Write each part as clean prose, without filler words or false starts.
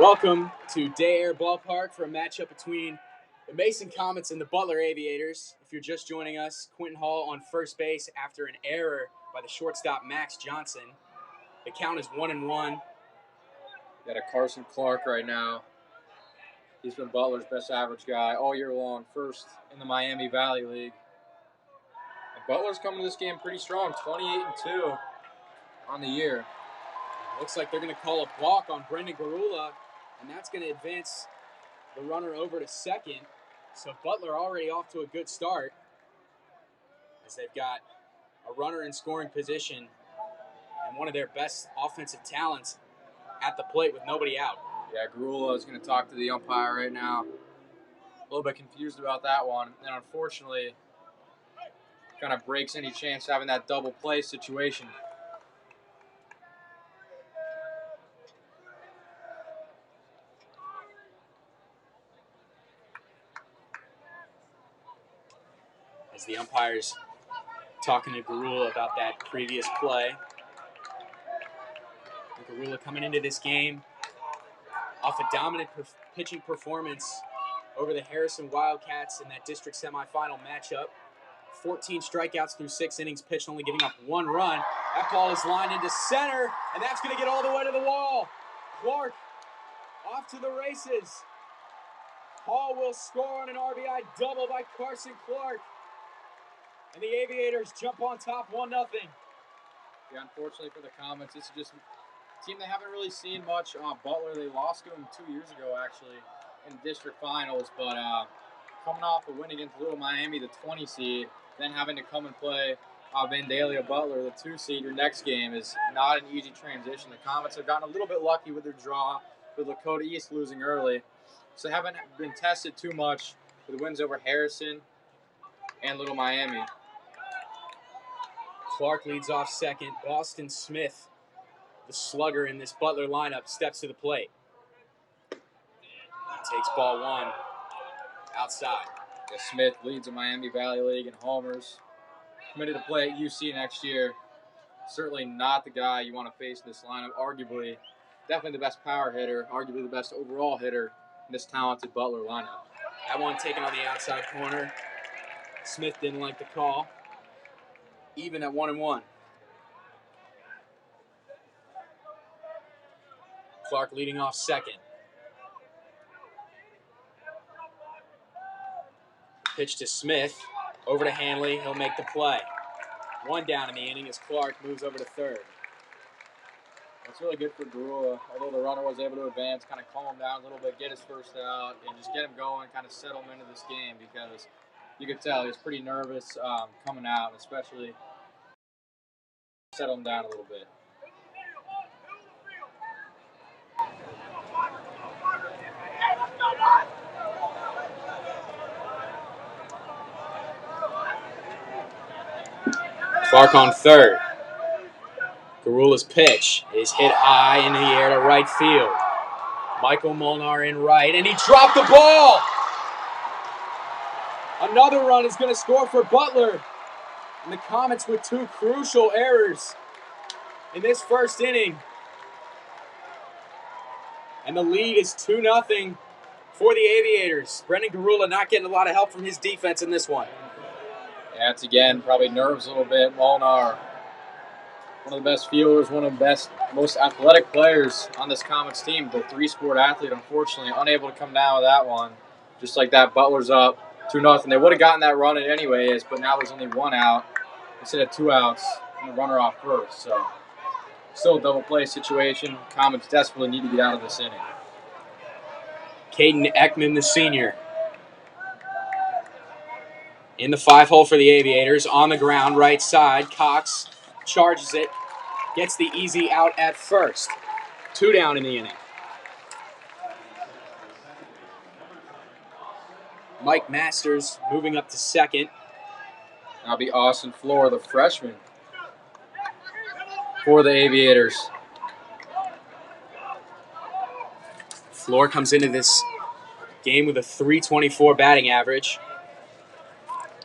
Welcome to Day Air Ballpark for a matchup between the Mason Comets and the Butler Aviators. If you're just joining us, Quentin Hall on first base after an error by the shortstop Max Johnson. The count is 1-1. Got a Carson Clark right now. He's been Butler's best average guy all year long, first in the Miami Valley League. And Butler's coming to this game pretty strong, 28-2 on the year. Looks like they're going to call a balk on Garula, and that's going to advance the runner over to second. So Butler already off to a good start as they've got a runner in scoring position and one of their best offensive talents at the plate with nobody out. Yeah, Garula is going to talk to the umpire right now. A little bit confused about that one. And unfortunately, kind of breaks any chance of having that double play situation. As the umpire's talking to Garula about that previous play. Garula coming into this game off a dominant pitching performance over the Harrison Wildcats in that district semifinal matchup. 14 strikeouts through 6 innings pitched, only giving up 1 run. That ball is lined into center, and that's going to get all the way to the wall. Clark off to the races. Hall will score on an RBI double by Carson Clark. And the Aviators jump on top 1-0. Yeah, unfortunately for the Comets, this is just a team they haven't really seen much. Butler, they lost to them 2 years ago, actually, in district finals. But coming off a win against Little Miami, the 20 seed, then having to come and play Vandalia Butler, the 2 seed, your next game is not an easy transition. The Comets have gotten a little bit lucky with their draw, with Lakota East losing early. So they haven't been tested too much with wins over Harrison and Little Miami. Clark leads off second. Boston Smith, the slugger in this Butler lineup, steps to the plate. He takes ball 1 outside. Yeah, Smith leads the Miami Valley League in homers. Committed to play at UC next year. Certainly not the guy you want to face in this lineup. Arguably, definitely the best power hitter. Arguably the best overall hitter in this talented Butler lineup. That one taken on the outside corner. Smith didn't like the call. Even at 1-1. Clark leading off second. Pitch to Smith. Over to Hanley. He'll make the play. 1 down in the inning as Clark moves over to third. That's really good for Garula. Although the runner was able to advance, kind of calm him down a little bit, get his first out, and just get him going, kind of settle him into this game because you could tell he was pretty nervous coming out, especially settle him down a little bit. Clark on third. Garula's pitch is hit high in the air to right field. Michael Molnar in right, and he dropped the ball! Another run is going to score for Butler. And the Comets with 2 crucial errors in this first inning. And the lead is 2-0 for the Aviators. Brendan Garula not getting a lot of help from his defense in this one. Yeah, it's again probably nerves a little bit. Molnar, one of the best fielders, one of the best, most athletic players on this Comets team. The 3-sport athlete, unfortunately, unable to come down with that one. Just like that, Butler's up 2-0. They would have gotten that run in anyways, but now there's only 1 out instead of 2 outs and the runner off first. So still a double play situation. Comets desperately need to get out of this inning. Caden Ekman, the senior, in the 5-hole for the Aviators. On the ground, right side. Cox charges it. Gets the easy out at first. 2 down in the inning. Mike Masters moving up to second. That'll be Austin Floor, the freshman, for the Aviators. Floor comes into this game with a .324 batting average.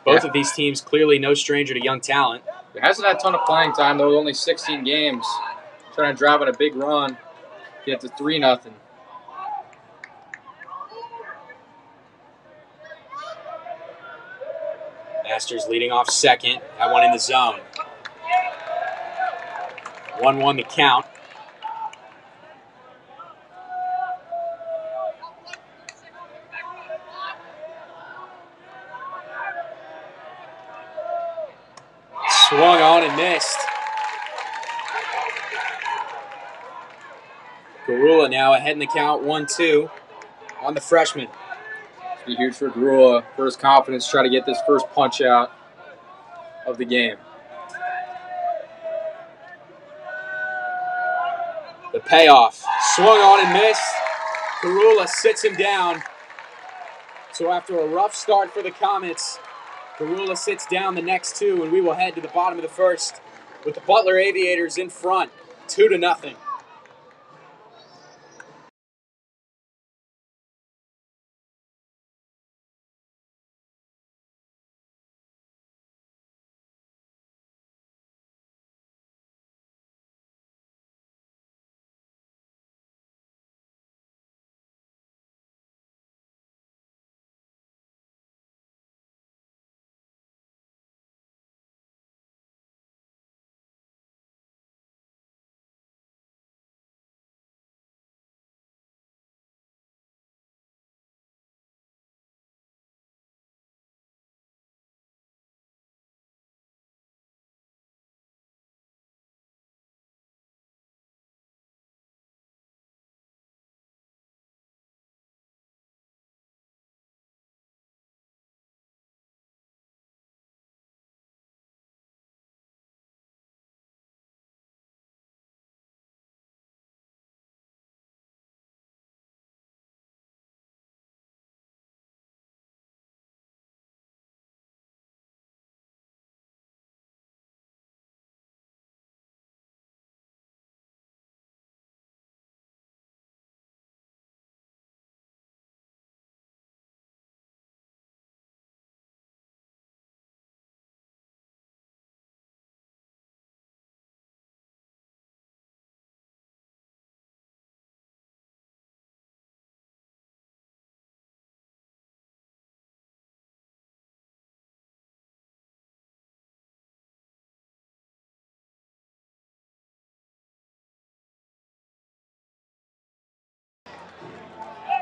Both of these teams clearly no stranger to young talent. He hasn't had a ton of playing time, though, only 16 games. Trying to drive in a big run, get to 3-0. Masters leading off second. That one in the zone. 1-1 the count. Swung on and missed. Garula now ahead in the count, 1-2 on the freshman. It's be huge for Garula for his confidence, try to get this first punch out of the game. The payoff. Swung on and missed. Garula sits him down. So after a rough start for the Comets, Garula sits down the next two, and we will head to the bottom of the first with the Butler Aviators in front, 2-0.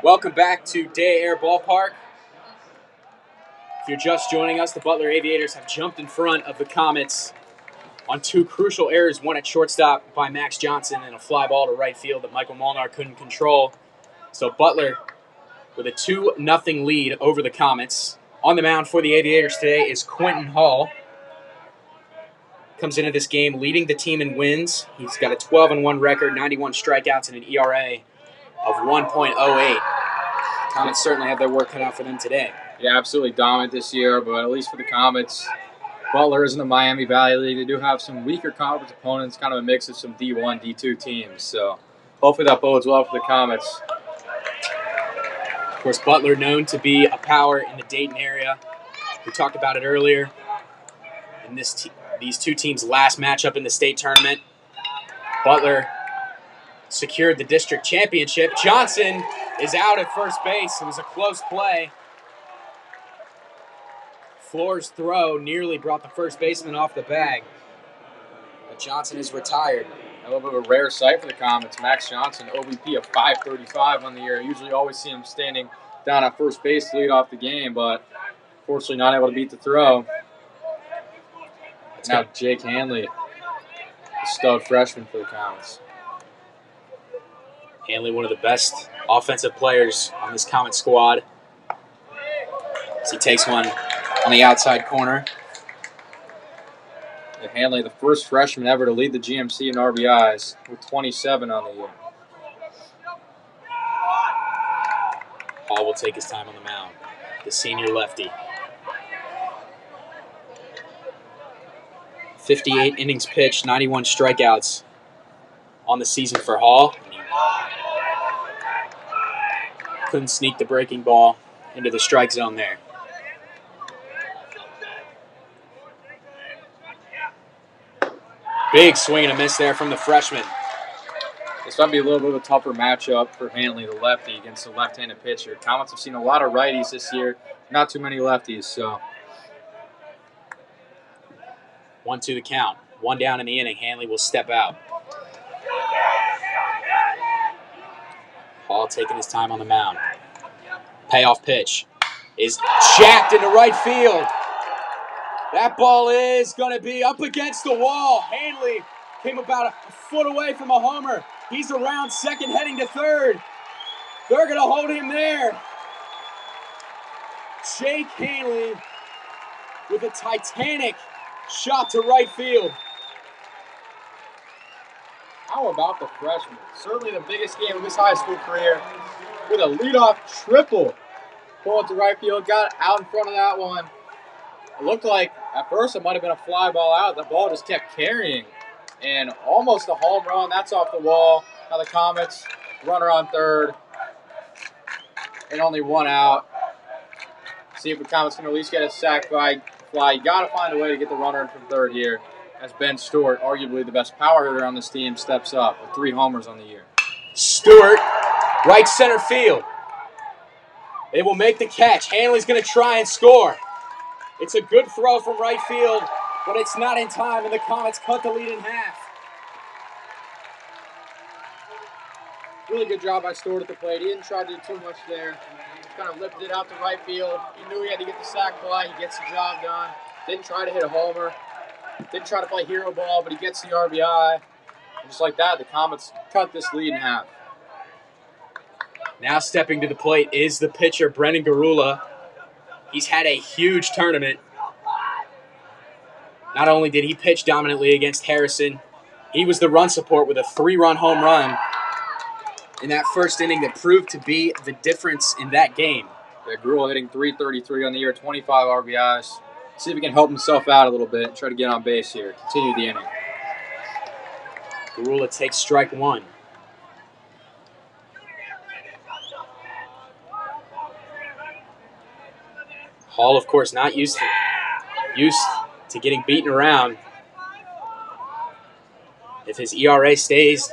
Welcome back to Day Air Ballpark. If you're just joining us, the Butler Aviators have jumped in front of the Comets on two crucial errors, one at shortstop by Max Johnson and a fly ball to right field that Michael Molnar couldn't control. So Butler with a 2-0 lead over the Comets. On the mound for the Aviators today is Quentin Hall. Comes into this game leading the team in wins. He's got a 12-1 record, 91 strikeouts, and an ERA of 1.08. Comets certainly have their work cut out for them today. Yeah, absolutely dominant this year, but at least for the Comets, Butler is in the Miami Valley League. They do have some weaker conference opponents, kind of a mix of some D1, D2 teams. So hopefully that bodes well for the Comets. Of course, Butler known to be a power in the Dayton area. We talked about it earlier. In these two teams' last matchup in the state tournament, Butler secured the district championship. Johnson is out at first base. It was a close play. Floor's throw nearly brought the first baseman off the bag, but Johnson is retired. A little bit of a rare sight for the Comets. Max Johnson, OBP of 535 on the year. Usually always see him standing down at first base to lead off the game, but unfortunately not able to beat the throw. Now Jake Hanley, the stud freshman for the Comets. Hanley, one of the best offensive players on this Comet squad. As he takes one on the outside corner. And Hanley, the first freshman ever to lead the GMC in RBIs with 27 on the year. Hall will take his time on the mound. The senior lefty. 58 innings pitched, 91 strikeouts on the season for Hall. Couldn't sneak the breaking ball into the strike zone there. Big swing and a miss there from the freshman. This might be a little bit of a tougher matchup for Hanley, the lefty, against the left-handed pitcher. Comets have seen a lot of righties this year, not too many lefties, so 1-2 the count. 1 down in the inning. Hanley will step out. Hall taking his time on the mound. Payoff pitch is jacked into right field. That ball is going to be up against the wall. Hanley came about a foot away from a homer. He's around second, heading to third. They're going to hold him there. Jake Hanley with a titanic shot to right field. How about the freshman? Certainly the biggest game of his high school career with a leadoff triple. Pulled to right field, got out in front of that one. It looked like at first it might have been a fly ball out. The ball just kept carrying. And almost a home run. That's off the wall. Now the Comets, runner on third. And only 1 out. See if the Comets can at least get a sac fly. You got to find a way to get the runner in from third here. As Ben Stewart, arguably the best power hitter on this team, steps up with 3 homers on the year. Stewart, right center field. They will make the catch. Hanley's going to try and score. It's a good throw from right field, but it's not in time, and the Comets cut the lead in half. Really good job by Stewart at the plate. He didn't try to do too much there. Just kind of lifted it out to right field. He knew he had to get the sac fly. He gets the job done. Didn't try to hit a homer. Didn't try to play hero ball, but he gets the RBI. And just like that, the Comets cut this lead in half. Now stepping to the plate is the pitcher, Brennan Garula. He's had a huge tournament. Not only did he pitch dominantly against Harrison, he was the run support with a 3-run home run in that first inning that proved to be the difference in that game. Yeah, Garula hitting .333 on the year, 25 RBIs. See if he can help himself out a little bit, try to get on base here, continue the inning. Garula takes strike 1. Hall, of course, not used to getting beaten around. If his ERA stays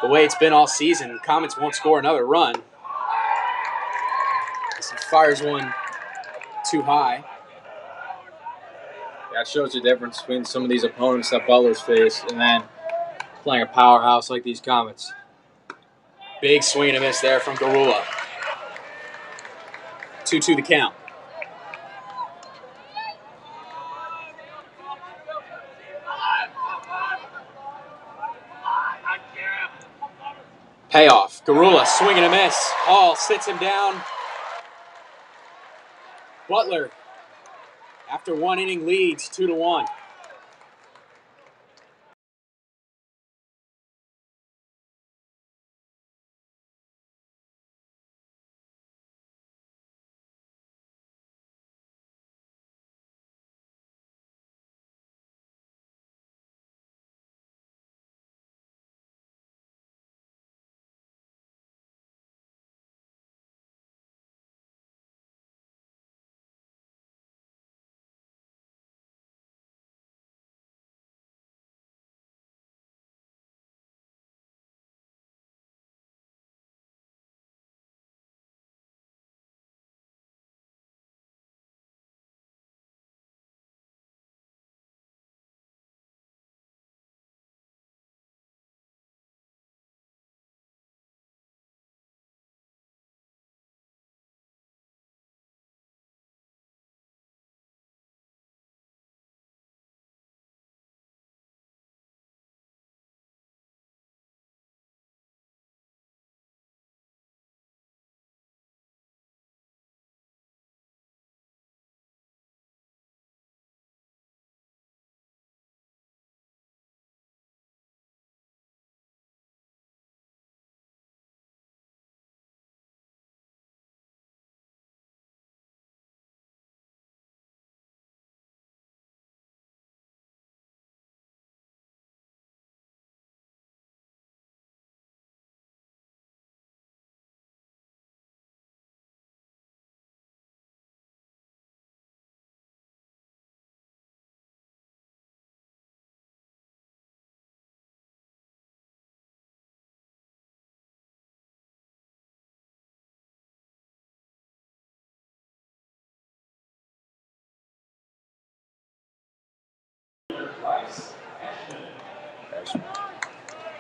the way it's been all season, Comets won't score another run. As he fires one too high. That shows the difference between some of these opponents that Butler's faced and then playing a powerhouse like these Comets. Big swing and a miss there from Garula. 2-2 the count. Payoff. Garula, swing and a miss. Hall sits him down. Butler, after 1 inning, leads 2-1.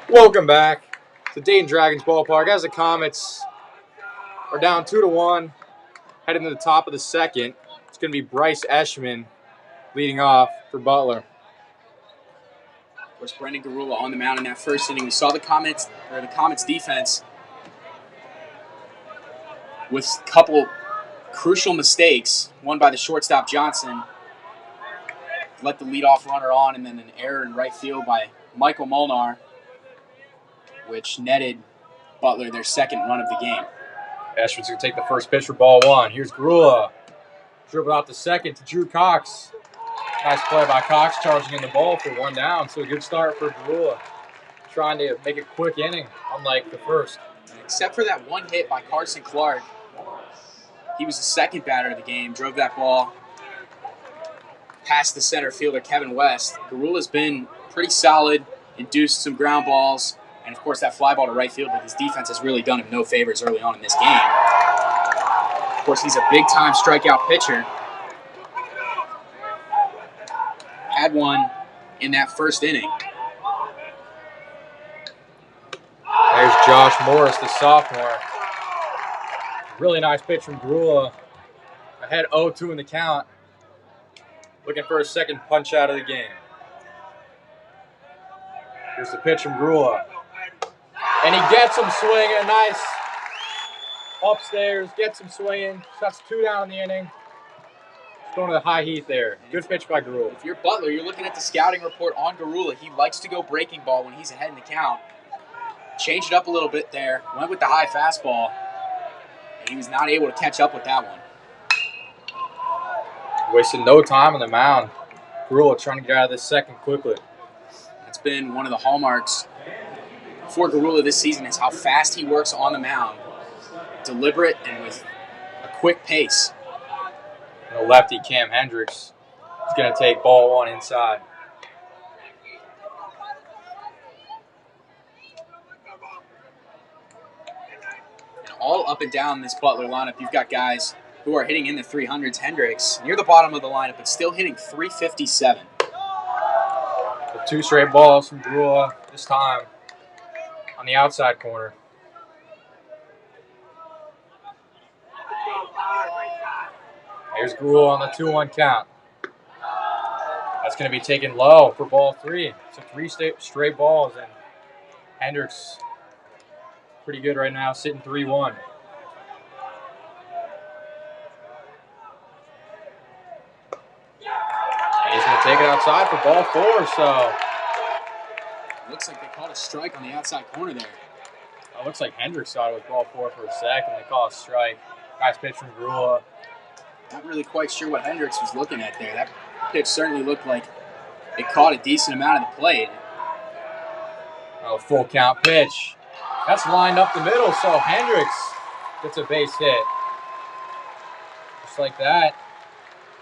Welcome back to Dayton Dragons Ballpark. As the Comets are down 2-1, heading to the top of the second. It's going to be Bryce Eschman leading off for Butler. Of course, Brendan Garula on the mound in that first inning. We saw the Comets defense with a couple crucial mistakes. One by the shortstop Johnson, let the leadoff runner on, and then an error in right field by Michael Molnar, which netted Butler their second run of the game. Eschman's going to take the first pitch for ball one. Here's Garula. Dribble out the second to Drew Cox. Nice play by Cox, charging in the ball for one down. So a good start for Garula, trying to make a quick inning, unlike the first. Except for that one hit by Carson Clark, he was the second batter of the game, drove that ball past the center fielder, Kevin West. Garula's been pretty solid, induced some ground balls, and of course that fly ball to right field, but his defense has really done him no favors early on in this game. Of course, he's a big-time strikeout pitcher. Had one in that first inning. There's Josh Morris, the sophomore. Really nice pitch from Garula. Ahead 0-2 in the count. Looking for a second punch out of the game. Here's the pitch from Garula. And he gets him swinging. Nice upstairs. Gets him swinging. Shuts two down in the inning. Just going to the high heat there. Good pitch by Garula. If you're Butler, you're looking at the scouting report on Garula. He likes to go breaking ball when he's ahead in the count. Changed it up a little bit there. Went with the high fastball. And he was not able to catch up with that one. Wasted no time on the mound. Garula trying to get out of this second quickly. That's been one of the hallmarks for Garula this season, is how fast he works on the mound. Deliberate and with a quick pace. And the lefty, Cam Hendricks, is going to take ball one inside. And all up and down this Butler lineup, you've got guys who are hitting in the 300s. Hendricks, near the bottom of the lineup, but still hitting 357. The two straight balls from Garula, this time on the outside corner. Here's Garula on the 2-1 count. That's going to be taken low for ball three. So three straight balls, and Hendricks pretty good right now, sitting 3-1. And he's going to take it outside for ball four, so. Looks like they called a strike on the outside corner there. It looks like Hendricks thought it was ball four for a second. They call a strike. Nice pitch from Garula. Not really quite sure what Hendricks was looking at there. That pitch certainly looked like it caught a decent amount of the plate. Oh, full count pitch. That's lined up the middle, so Hendricks gets a base hit. Just like that.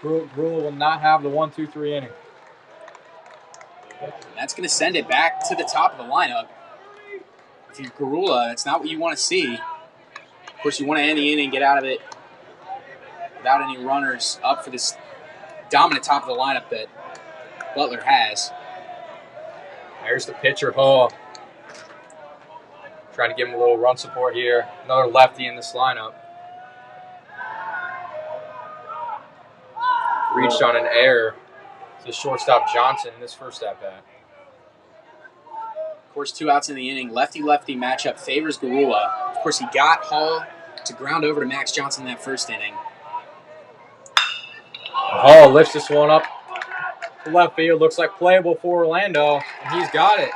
Garula will not have the 1-2-3 inning. And that's going to send it back to the top of the lineup. If you're Garula, that's not what you want to see. Of course, you want to end the inning, get out of it without any runners up for this dominant top of the lineup that Butler has. There's the pitcher, Hall. Trying to give him a little run support here. Another lefty in this lineup. Reached on an error to shortstop Johnson in this first at-bat. Of course, 2 outs in the inning. Lefty-lefty matchup favors Garula. Of course, he got Hall to ground over to Max Johnson in that first inning. Hall lifts this one up to left field. Looks like playable for Orlando, and he's got it.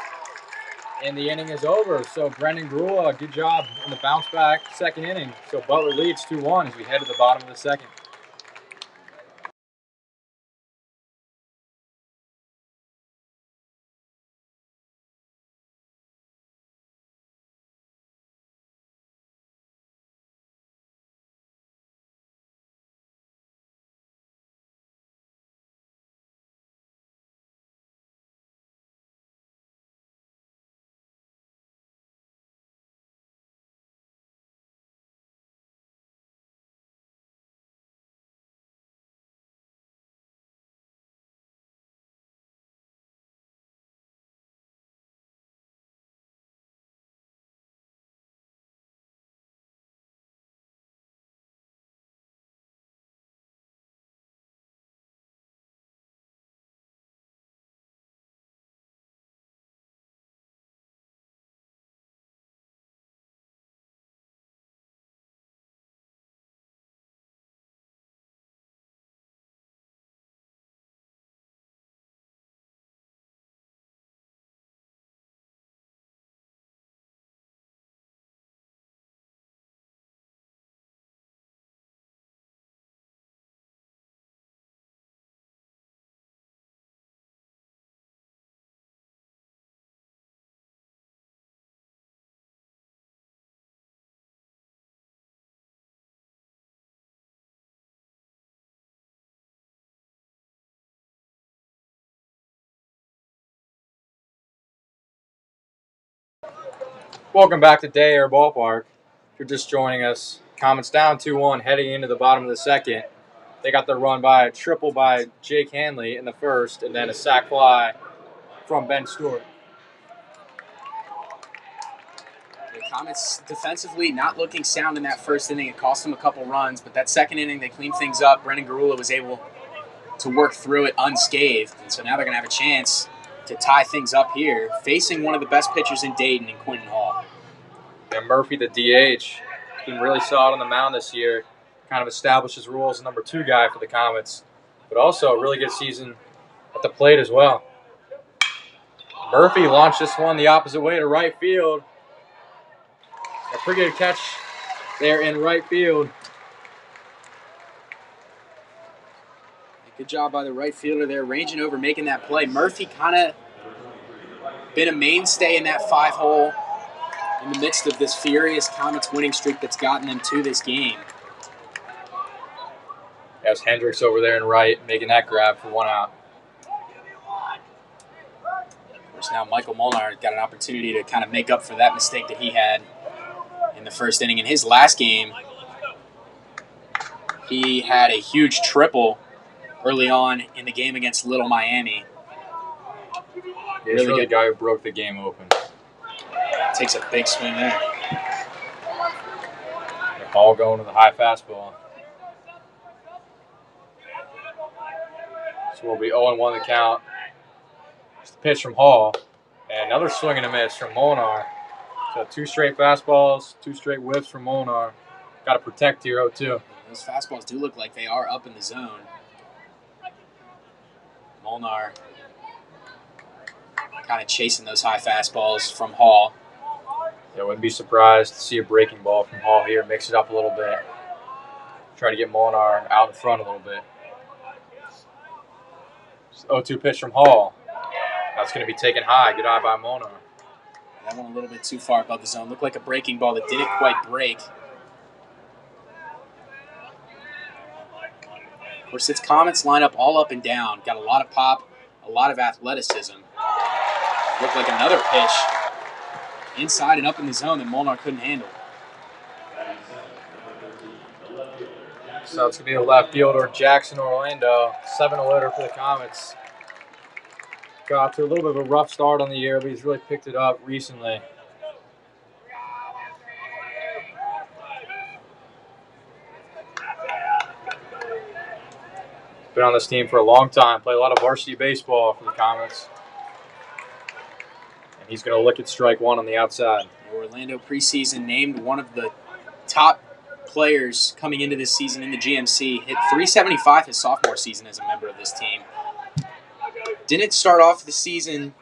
And the inning is over. So Brendan Garula, good job in the bounce back second inning. So Butler leads 2-1 as we head to the bottom of the second. Welcome back to Day Air Ballpark. If you're just joining us, Comets down 2-1 heading into the bottom of the second. They got their run by a triple by Jake Hanley in the first, and then a sac fly from Ben Stewart. The Comets defensively not looking sound in that first inning. It cost them a couple runs, but that second inning they cleaned things up. Brendan Garula was able to work through it unscathed, and so now they're going to have a chance to tie things up here, facing one of the best pitchers in Dayton in Quentin Hall. And Murphy, the DH, has been really solid on the mound this year. Kind of established his role as the number 2 guy for the Comets, but also a really good season at the plate as well. Murphy launched this one the opposite way to right field. A pretty good catch there in right field. Good job by the right fielder there, ranging over, making that play. Murphy kind of been a mainstay in that 5-hole in the midst of this furious Comets winning streak that's gotten them to this game. There's Hendricks over there in right, making that grab for 1 out. Of course, now Michael Molnar got an opportunity to kind of make up for that mistake that he had in the first inning. In his last game, he had a huge triple early on in the game against Little Miami. He's really the guy who broke the game open. Takes a big swing there. Hall going to the high fastball. So we'll be 0-1 the count. Just a pitch from Hall. And another swing and a miss from Molnar. So 2 straight fastballs, 2 straight whiffs from Molnar. Got to protect here, 0-2. Those fastballs do look like they are up in the zone. Molnar kind of chasing those high fastballs from Hall. Yeah, wouldn't be surprised to see a breaking ball from Hall here. Mix it up a little bit. Try to get Molnar out in front a little bit. 0-2 pitch from Hall. That's going to be taken high. Good eye by Molnar. That one a little bit too far above the zone. Looked like a breaking ball that didn't quite break. Of course, its Comets line up all up and down. Got a lot of pop, a lot of athleticism. Looked like another pitch inside and up in the zone that Molnar couldn't handle. So it's going to be the left fielder, Jackson Orlando. 7-0 for the Comets. Got to a little bit of a rough start on the year, but he's really picked it up recently. Been on this team for a long time. Played a lot of varsity baseball for the Comets. And he's going to look at strike 1 on the outside. Orlando preseason named one of the top players coming into this season in the GMC. Hit .375 his sophomore season as a member of this team. Didn't start off the season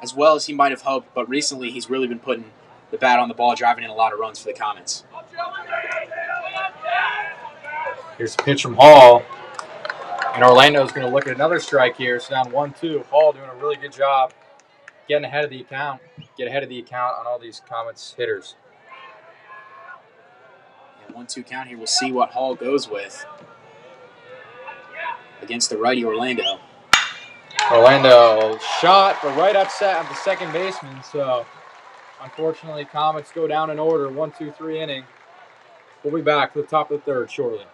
as well as he might have hoped, but recently he's really been putting the bat on the ball, driving in a lot of runs for the Comets. Here's a pitch from Hall. And Orlando's going to look at another strike here. It's down 1-2. Hall doing a really good job getting ahead of the account. Get ahead of the account on all these Comets hitters. Yeah, 1-2 count here. We'll see what Hall goes with against the righty Orlando. Orlando shot, but right upset at the second baseman. So, unfortunately, Comets go down in order. 1-2-3 inning. We'll be back to the top of the 3rd shortly.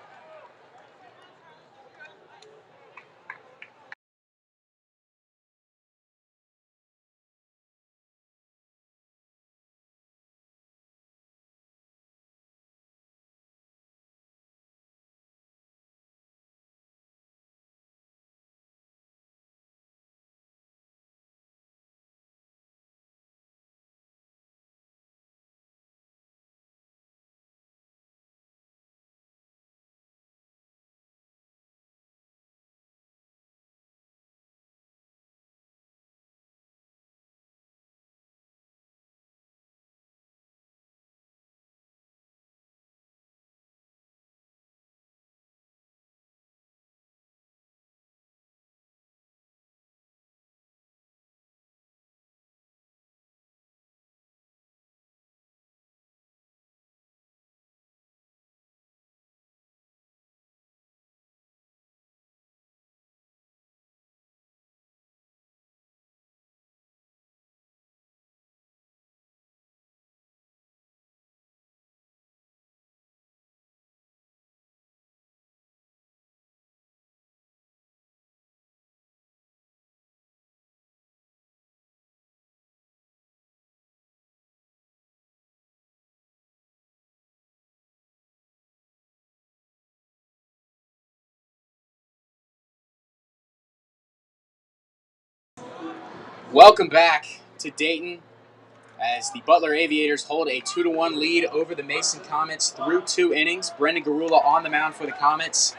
Welcome back to Dayton as the Butler Aviators hold a 2-1 lead over the Mason Comets through 2 innings. Brendan Garula on the mound for the Comets.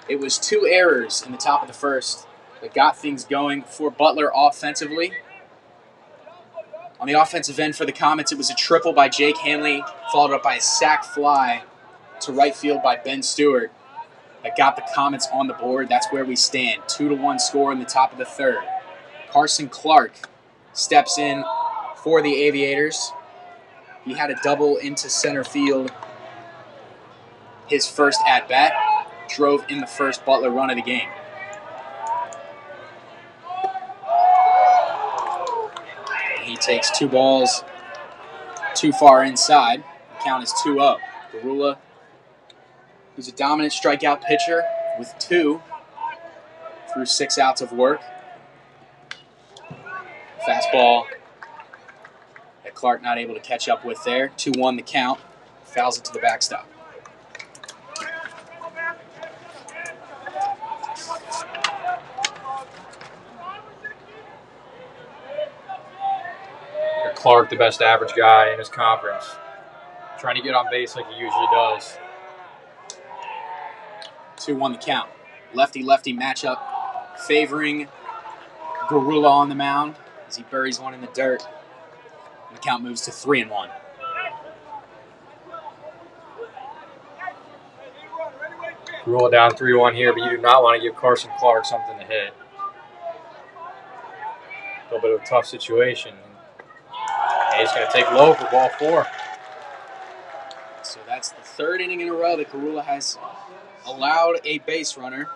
It was 2 errors in the top of the first that got things going for Butler offensively. On the offensive end for the Comets, it was a triple by Jake Hanley, followed up by a sac fly to right field by Ben Stewart that got the Comets on the board. That's where we stand. 2-1 score in the top of the third. Carson Clark steps in for the Aviators. He had a double into center field his first at-bat. Drove in the first Butler run of the game. He takes 2 balls too far inside. The count is 2-0. Garula, who's a dominant strikeout pitcher with 2 through 6 outs of work. Fastball that Clark not able to catch up with there. 2-1 the count. Fouls it to the backstop. Clark, the best average guy in his conference, trying to get on base like he usually does. 2-1 the count. Lefty-lefty matchup favoring Garula on the mound as he buries one in the dirt. The count moves to 3-1. Garula down 3-1 here, but you do not want to give Carson Clark something to hit. A little bit of a tough situation. And he's going to take low for ball 4. So that's the 3rd inning in a row that Garula has allowed a base runner.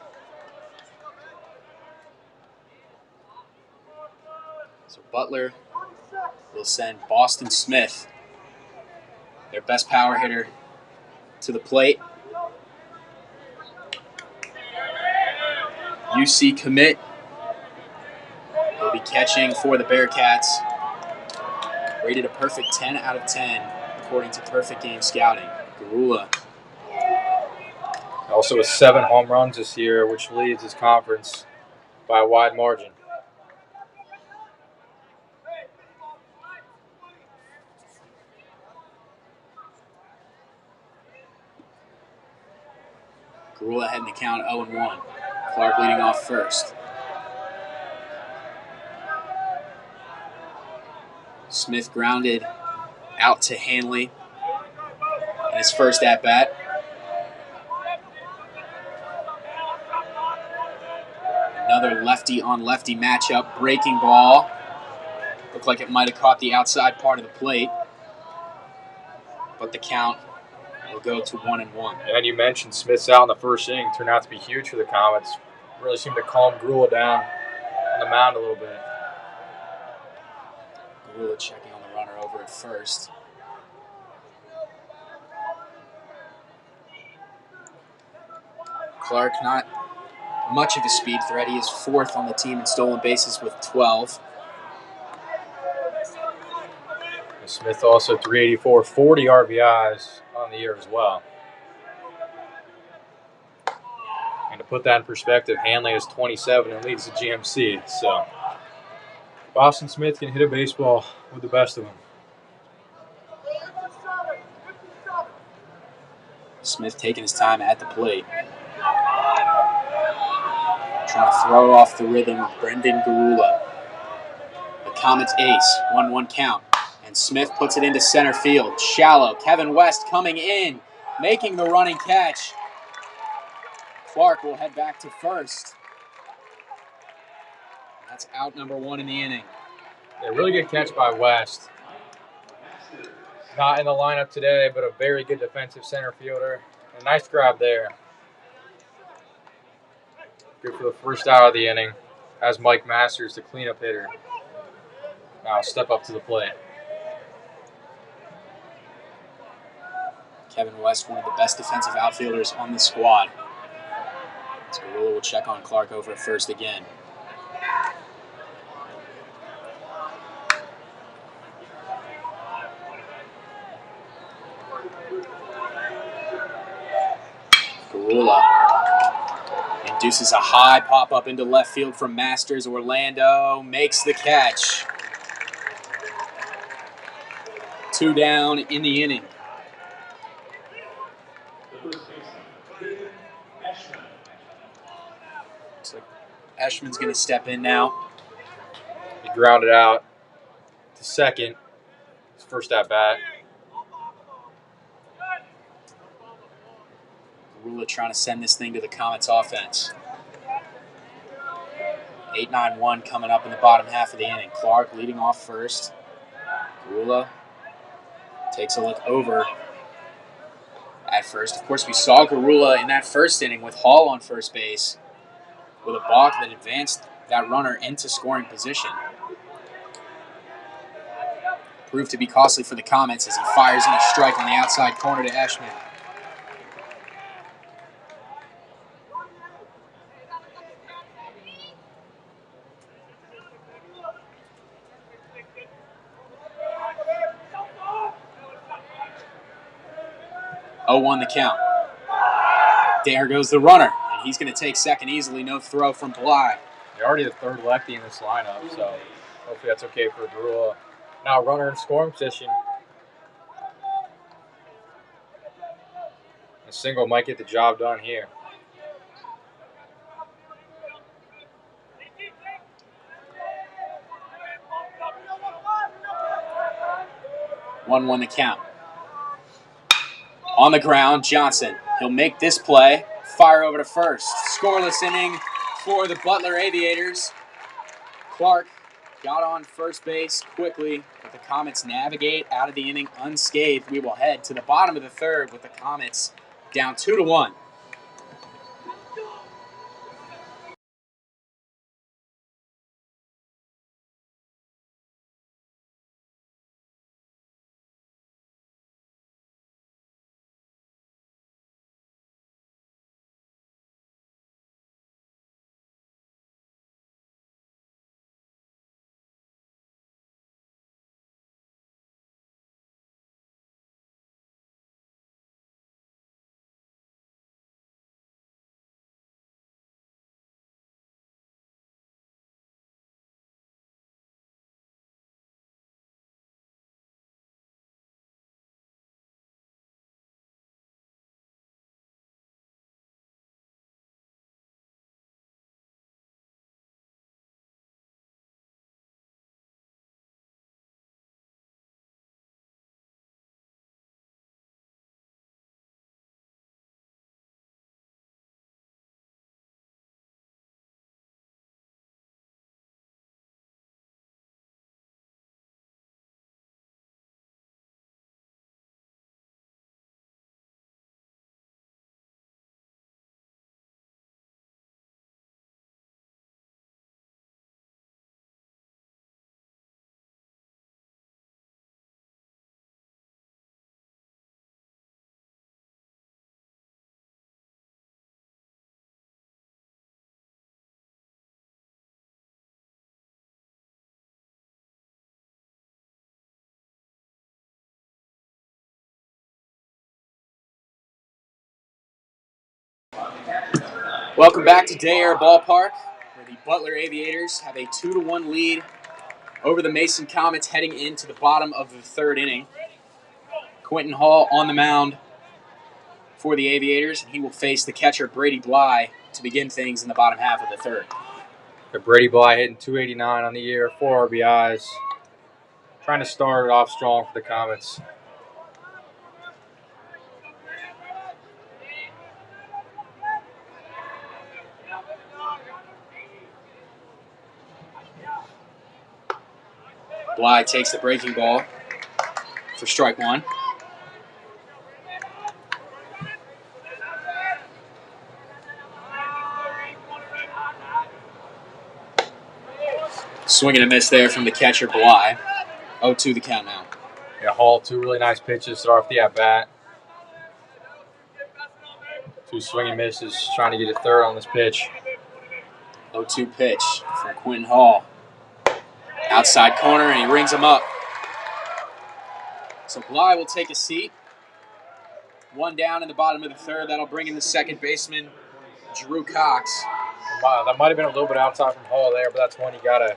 So Butler will send Boston Smith, their best power hitter, to the plate. UC commit will be catching for the Bearcats. Rated a perfect 10 out of 10 according to Perfect Game Scouting. Garula. Also with 7 home runs this year, which leads his conference by a wide margin. Garula heading the count 0-1. Clark leading off first. Smith grounded out to Hanley in his first at-bat. Another lefty-on-lefty matchup. Breaking ball. Looked like it might have caught the outside part of the plate. But the count will go to 1-1. And you mentioned Smith's out in the first inning. Turned out to be huge for the Comets. Really seemed to calm Garula down on the mound a little bit. Garula checking on the runner over at first. Clark not much of a speed threat. He is 4th on the team in stolen bases with 12. And Smith also 384, 40 RBIs on the year as well. And to put that in perspective, Hanley is 27 and leads the GMC. So Boston Smith can hit a baseball with the best of them. Smith taking his time at the plate. Trying to throw it off the rhythm of Brendan Garula. The Comets ace, 1-1 count. And Smith puts it into center field. Shallow. Kevin West coming in, making the running catch. Clark will head back to first. That's out number 1 in the inning. A really good catch by West. Not in the lineup today, but a very good defensive center fielder. A nice grab there. Good for the first out of the inning. As Mike Masters, the cleanup hitter, now step up to the plate. Kevin West, one of the best defensive outfielders on the squad. Garula will check on Clark over at first again. Garula in Deuces a high pop-up into left field from Masters. Orlando makes the catch. 2 down in the inning. Looks like Eshman's going to step in now. He grounded out to second. His first at bat. Garula trying to send this thing to the Comets offense. 8-9-1 coming up in the bottom half of the inning. Clark leading off first. Garula takes a look over at first. Of course, we saw Garula in that first inning with Hall on first base with a balk that advanced that runner into scoring position. Proved to be costly for the Comets as he fires in a strike on the outside corner to Eshman. Oh, 1 the count. There goes the runner, and he's going to take second easily. No throw from Bly. They're already the third lefty in this lineup, so hopefully that's okay for Garula. Now runner in scoring position. A single might get the job done here. One the count. On the ground, Johnson. He'll make this play. Fire over to first. Scoreless inning for the Butler Aviators. Clark got on first base quickly, but the Comets navigate out of the inning unscathed. We will head to the bottom of the third with the Comets down 2-1. Welcome back to Day Air Ballpark, where the Butler Aviators have a 2-1 lead over the Mason Comets heading into the bottom of the third inning. Quentin Hall on the mound for the Aviators, and he will face the catcher Brady Bly to begin things in the bottom half of the third. Brady Bly hitting 289 on the year, 4 RBIs. Trying to start it off strong for the Comets. Bly takes the breaking ball for strike 1. Swing and a miss there from the catcher Bly. 0-2 the count now. Yeah, Hall, 2 really nice pitches to start off the at-bat. 2 swing and misses, trying to get a third on this pitch. 0-2 pitch from Quentin Hall. Outside corner, and he rings him up. So Bly will take a seat. 1 down in the bottom of the third. That'll bring in the second baseman, Drew Cox. That might have been a little bit outside from Hall there, but that's one you got to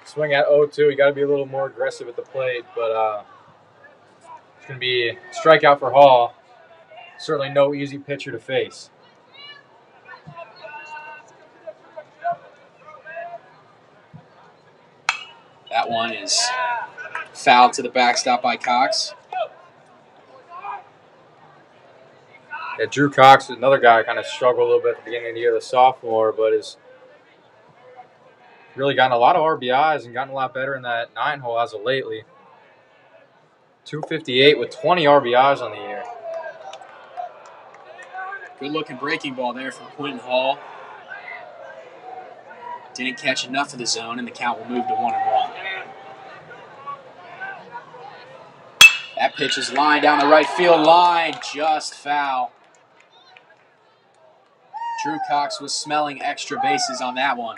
swing at 0-2. You got to be a little more aggressive at the plate, but it's going to be a strikeout for Hall. Certainly no easy pitcher to face. That one is fouled to the backstop by Cox. Yeah, Drew Cox is another guy who kind of struggled a little bit at the beginning of the year, the sophomore, but has really gotten a lot of RBIs and gotten a lot better in that 9-hole as of lately. 258 with 20 RBIs on the year. Good looking breaking ball there from Quentin Hall. Didn't catch enough of the zone, and the count will move to 1-1. That pitch is lined down the right field line, just foul. Drew Cox was smelling extra bases on that one.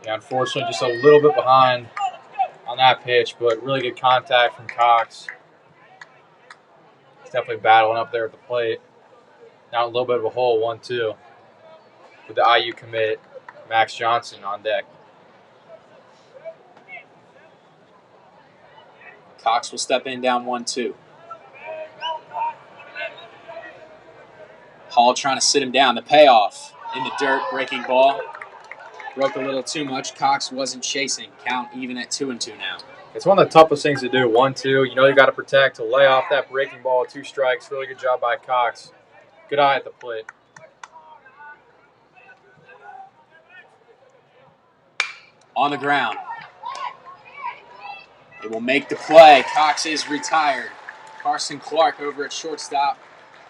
Yeah, unfortunately, just a little bit behind on that pitch, but really good contact from Cox. He's definitely battling up there at the plate. Now a little bit of a hole, 1-2. With the IU commit, Max Johnson on deck. Cox will step in down 1-2. Hall trying to sit him down. The payoff in the dirt, breaking ball. Broke a little too much. Cox wasn't chasing. Count even at 2-2 now. It's one of the toughest things to do, 1-2. You know you got to protect to lay off that breaking ball, 2 strikes. Really good job by Cox. Good eye at the plate. On the ground. It will make the play. Cox is retired. Carson Clark over at shortstop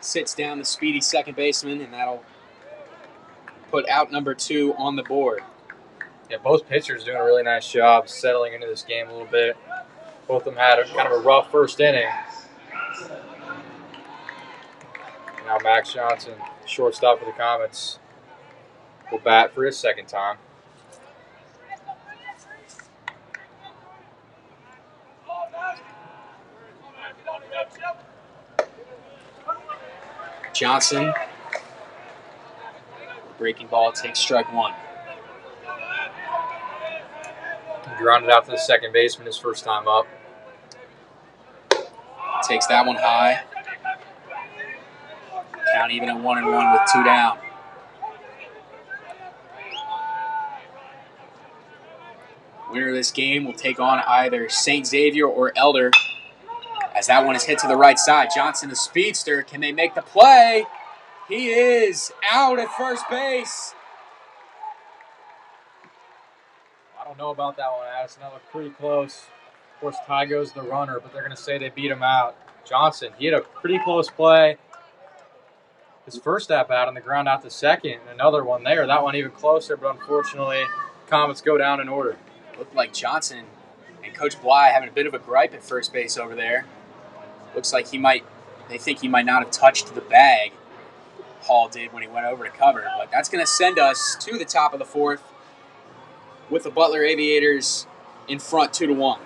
sits down the speedy second baseman, and that'll put out number 2 on the board. Yeah, both pitchers doing a really nice job settling into this game a little bit. Both of them had kind of a rough first inning. Now Max Johnson, shortstop for the Comets, will bat for his second time. Johnson, breaking ball, takes strike 1. He grounded out to the second baseman his first time up. Takes that one high. Count even at 1-1 with 2 down. Winner of this game will take on either St. Xavier or Elder. As that one is hit to the right side. Johnson, the speedster. Can they make the play? He is out at first base. I don't know about that one, Addison. That looked pretty close. Of course, Ty goes the runner, but they're going to say they beat him out. Johnson, he had a pretty close play. His first at-bat on the ground out to second. And another one there. That one even closer, but unfortunately, Comets go down in order. Looked like Johnson and Coach Bly having a bit of a gripe at first base over there. Looks like they think he might not have touched the bag, Hall did when he went over to cover. But that's going to send us to the top of the 4th with the Butler Aviators in front 2-1.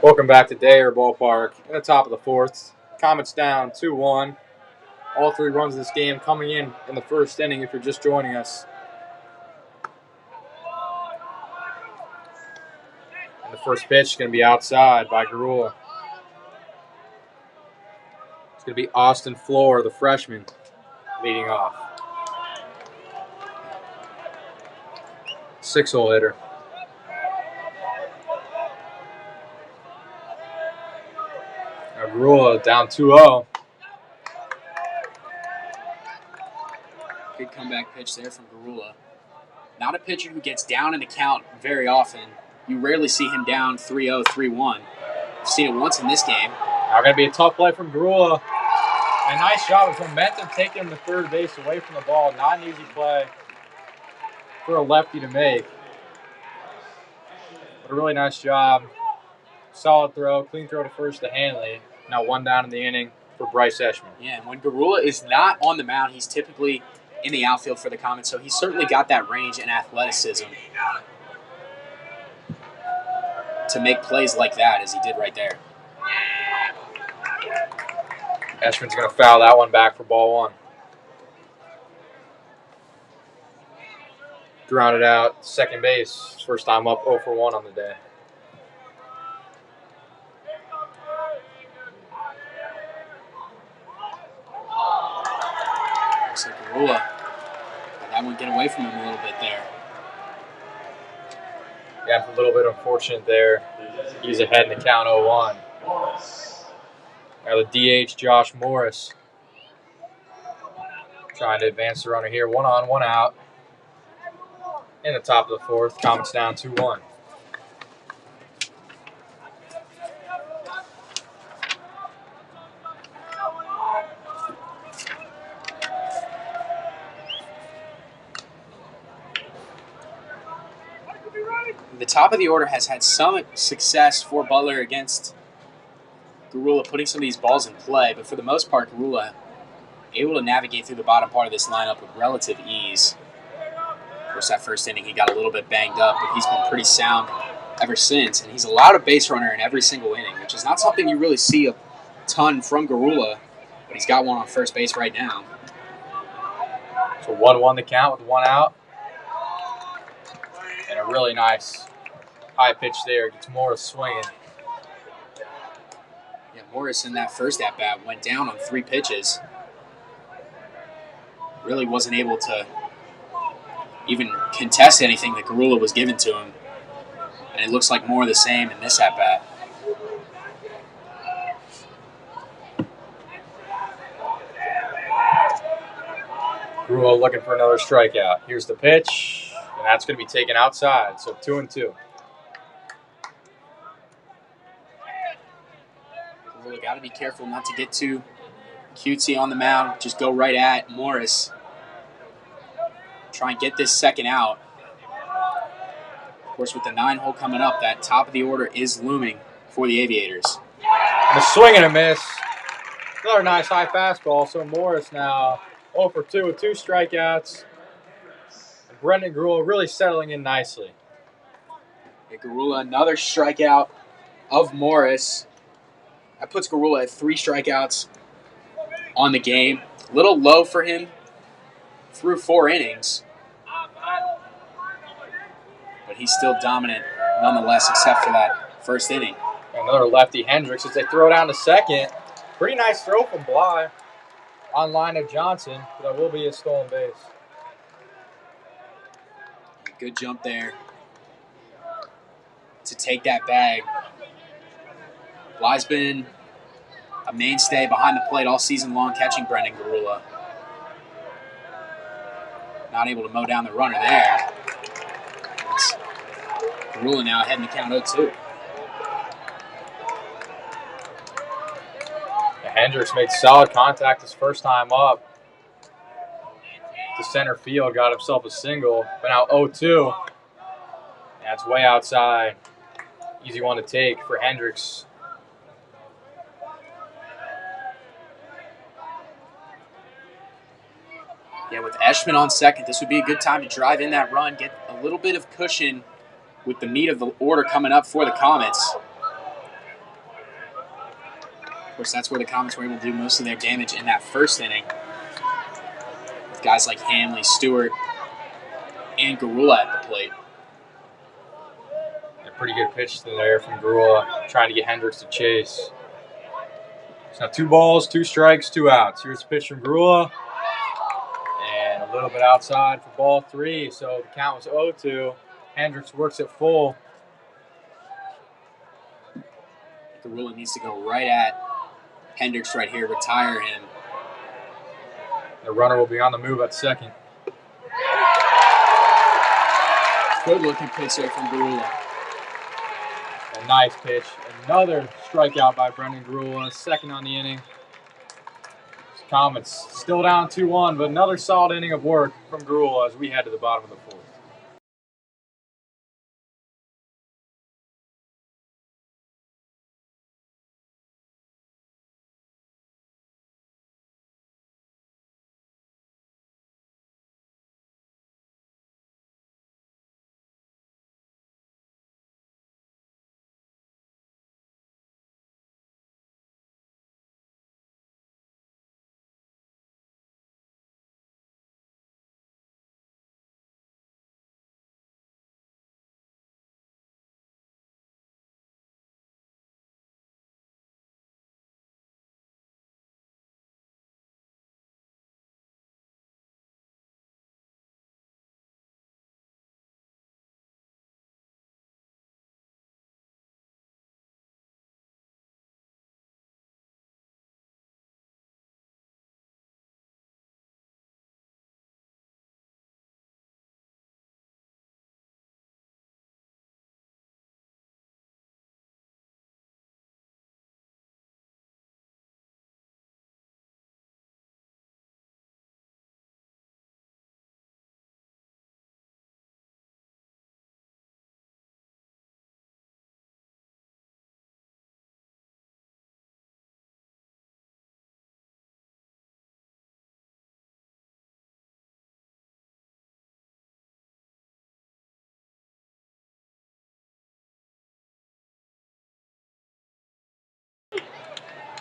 Welcome back to Dayer Ballpark in the top of the 4th. Comets down 2-1. all 3 runs of this game coming in the first inning if you're just joining us. And the first pitch is going to be outside by Garula. It's going to be Austin Floor, the freshman, leading off. 6-hole hitter. Now Garula down 2-0. Good comeback pitch there from Garula. Not a pitcher who gets down in the count very often. You rarely see him down 3-0, 3-1. I've seen it once in this game. Now going to be a tough play from Garula. A nice shot with momentum taking him to third base away from the ball. Not an easy play for a lefty to make. But a really nice job. Solid throw, clean throw to first to Hanley. Now 1 down in the inning for Bryce Eschman. Yeah, and when Garula is not on the mound, he's typically in the outfield for the Comets, so he's certainly got that range and athleticism to make plays like that as he did right there. Eschman's going to foul that one back for ball 1. Grounded out, second base. First time up 0 for 1 on the day. Looks like Garula let that one get away from him a little bit there. Yeah, a little bit unfortunate there. He's ahead in the count 0-1. Now the DH, Josh Morris, trying to advance the runner here. 1 on, 1 out. In the top of the 4th, Comets down 2-1. The top of the order has had some success for Butler against Garula putting some of these balls in play, but for the most part, Garula able to navigate through the bottom part of this lineup with relative ease. Of course, that first inning he got a little bit banged up, but he's been pretty sound ever since, and he's allowed a base runner in every single inning, which is not something you really see a ton from Garula, but he's got one on first base right now. So 1-1 the count with 1 out. And a really nice high pitch there. Gets Morris swinging. Yeah, Morris in that first at-bat went down on 3 pitches. Really wasn't able to even contest anything that Garula was given to him. And it looks like more of the same in this at-bat. Garula looking for another strikeout. Here's the pitch, and that's going to be taken outside. So 2-2. Garula got to be careful not to get too cutesy on the mound. Just go right at Morris. Try and get this second out. Of course, with the 9-hole coming up, that top of the order is looming for the Aviators. And a swing and a miss. Another nice high fastball. So Morris now 0 for 2 with 2 strikeouts. And Brendan Garula really settling in nicely. Yeah, Garula, another strikeout of Morris. That puts Garula at 3 strikeouts on the game. A little low for him through 4 innings. But he's still dominant nonetheless, except for that first inning. Another lefty, Hendricks, as they throw down to second. Pretty nice throw from Bly on line of Johnson, but that will be a stolen base. Good jump there to take that bag. Bly's been a mainstay behind the plate all season long, catching Brendan Garula. Not able to mow down the runner there. It's Garula now ahead in the count 0-2. Hendricks made solid contact his first time up to center field, got himself a single, but now 0-2. That's way outside. Easy one to take for Hendricks. Yeah, with Eschman on second, this would be a good time to drive in that run, get a little bit of cushion with the meat of the order coming up for the Comets. Of course, that's where the Comets were able to do most of their damage in that first inning, with guys like Hanley, Stewart, and Garula at the plate. A pretty good pitch there from Garula, trying to get Hendricks to chase. It's now 2 balls, 2 strikes, 2 outs. Here's the pitch from Garula. And a little bit outside for ball 3, so the count was 0-2. Hendricks works it full. Garula needs to go right at Hendricks right here, retire him. The runner will be on the move at second. Good-looking pitch there from Garula. A nice pitch. Another strikeout by Brendan Garula, second on the inning. Comets still down 2-1, but another solid inning of work from Garula as we head to the bottom of the 4th.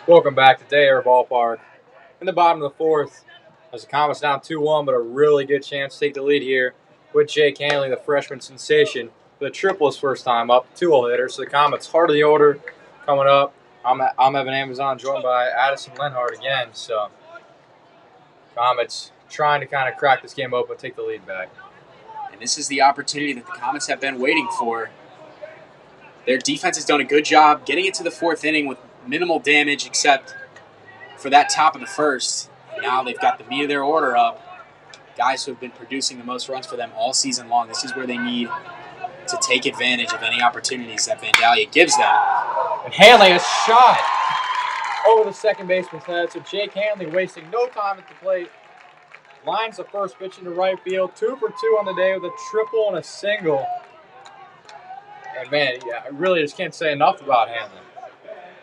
Welcome back to Day Air Ballpark. In the bottom of the 4th, as the Comets down 2-1, but a really good chance to take the lead here with Jake Hanley, the freshman sensation, with a triple his first time up, 2-0 hitter. So the Comets, heart of the order, coming up. I'm Evan Amazon, joined by Addison Lenhart again. So Comets trying to kind of crack this game open, take the lead back. And this is the opportunity that the Comets have been waiting for. Their defense has done a good job getting it to the 4th inning with minimal damage except for that top of the 1st. And now they've got the meat of their order up. Guys who have been producing the most runs for them all season long. This is where they need to take advantage of any opportunities that Vandalia gives them. And Hanley has shot over the second baseman's head. So Jake Hanley wasting no time at the plate. Lines the first pitch into right field. 2 for 2 on the day with a triple and a single. And man, I really just can't say enough about Hanley.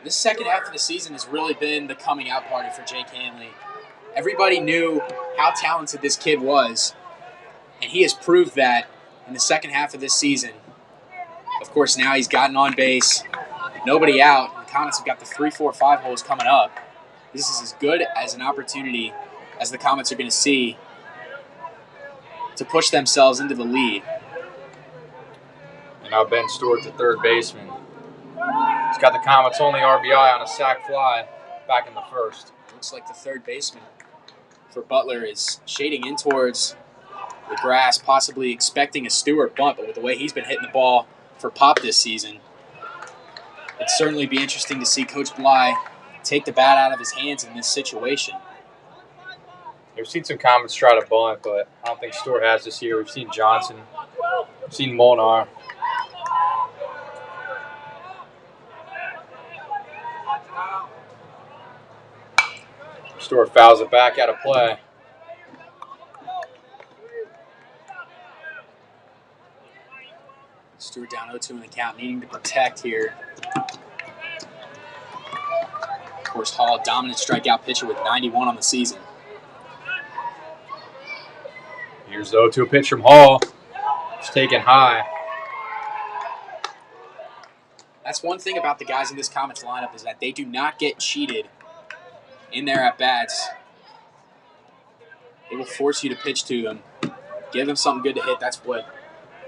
This second half of the season has really been the coming out party for Jake Hanley. Everybody knew how talented this kid was, and he has proved that in the second half of this season. Of course, now he's gotten on base, nobody out, and the Comets have got the 3-4-5 holes coming up. This is as good as an opportunity as the Comets are going to see to push themselves into the lead. And now Ben Stewart, the third baseman. He's got the Comets' only RBI on a sac fly back in the 1st. Looks like the third baseman for Butler is shading in towards the grass, possibly expecting a Stewart bunt, but with the way he's been hitting the ball for Pop this season, it'd certainly be interesting to see Coach Bly take the bat out of his hands in this situation. We've seen some Comets try to bunt, but I don't think Stewart has this year. We've seen Johnson, we've seen Molnar. Stewart fouls it back out of play. Stewart down 0-2 in the count, needing to protect here. Of course, Hall, dominant strikeout pitcher with 91 on the season. Here's the 0-2 pitch from Hall. It's taken high. That's one thing about the guys in this Comets lineup is that they do not get cheated in their at-bats. They will force you to pitch to them, give them something good to hit. That's what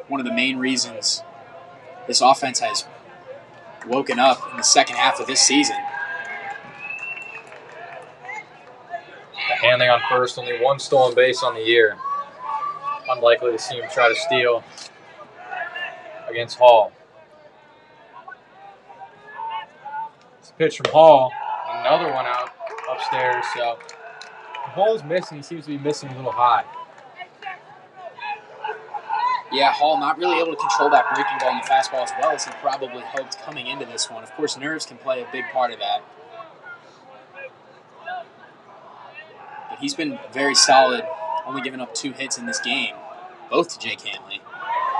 one of the main reasons this offense has woken up in the second half of this season. The Hanley on first, only one stolen base on the year. Unlikely to see him try to steal against Hall. It's a pitch from Hall. Another one out upstairs. So Hall's missing. He seems to be missing a little high. Yeah, Hall not really able to control that breaking ball and the fastball as well as he probably hoped coming into this one. Of course, nerves can play a big part of that. But he's been very solid, only giving up 2 hits in this game, both to Jake Hanley.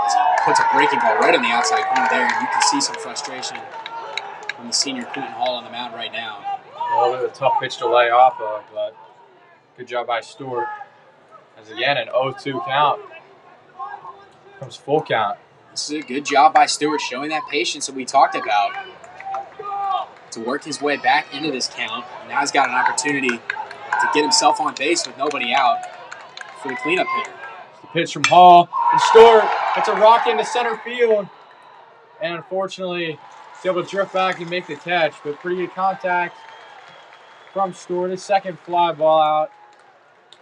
As he puts a breaking ball right on the outside corner there, and you can see some frustration from the senior Quentin Hall on the mound right now. A little bit of a tough pitch to lay off of, but good job by Stewart. As again, an 0-2 count. Comes full count. This is a good job by Stewart showing that patience that we talked about to work his way back into this count. Now he's got an opportunity to get himself on base with nobody out for the cleanup hitter. The pitch from Hall and Stewart. It's a rock into center field. And unfortunately, he's able to drift back and make the catch, but pretty good contact from Stewart. His second fly ball out.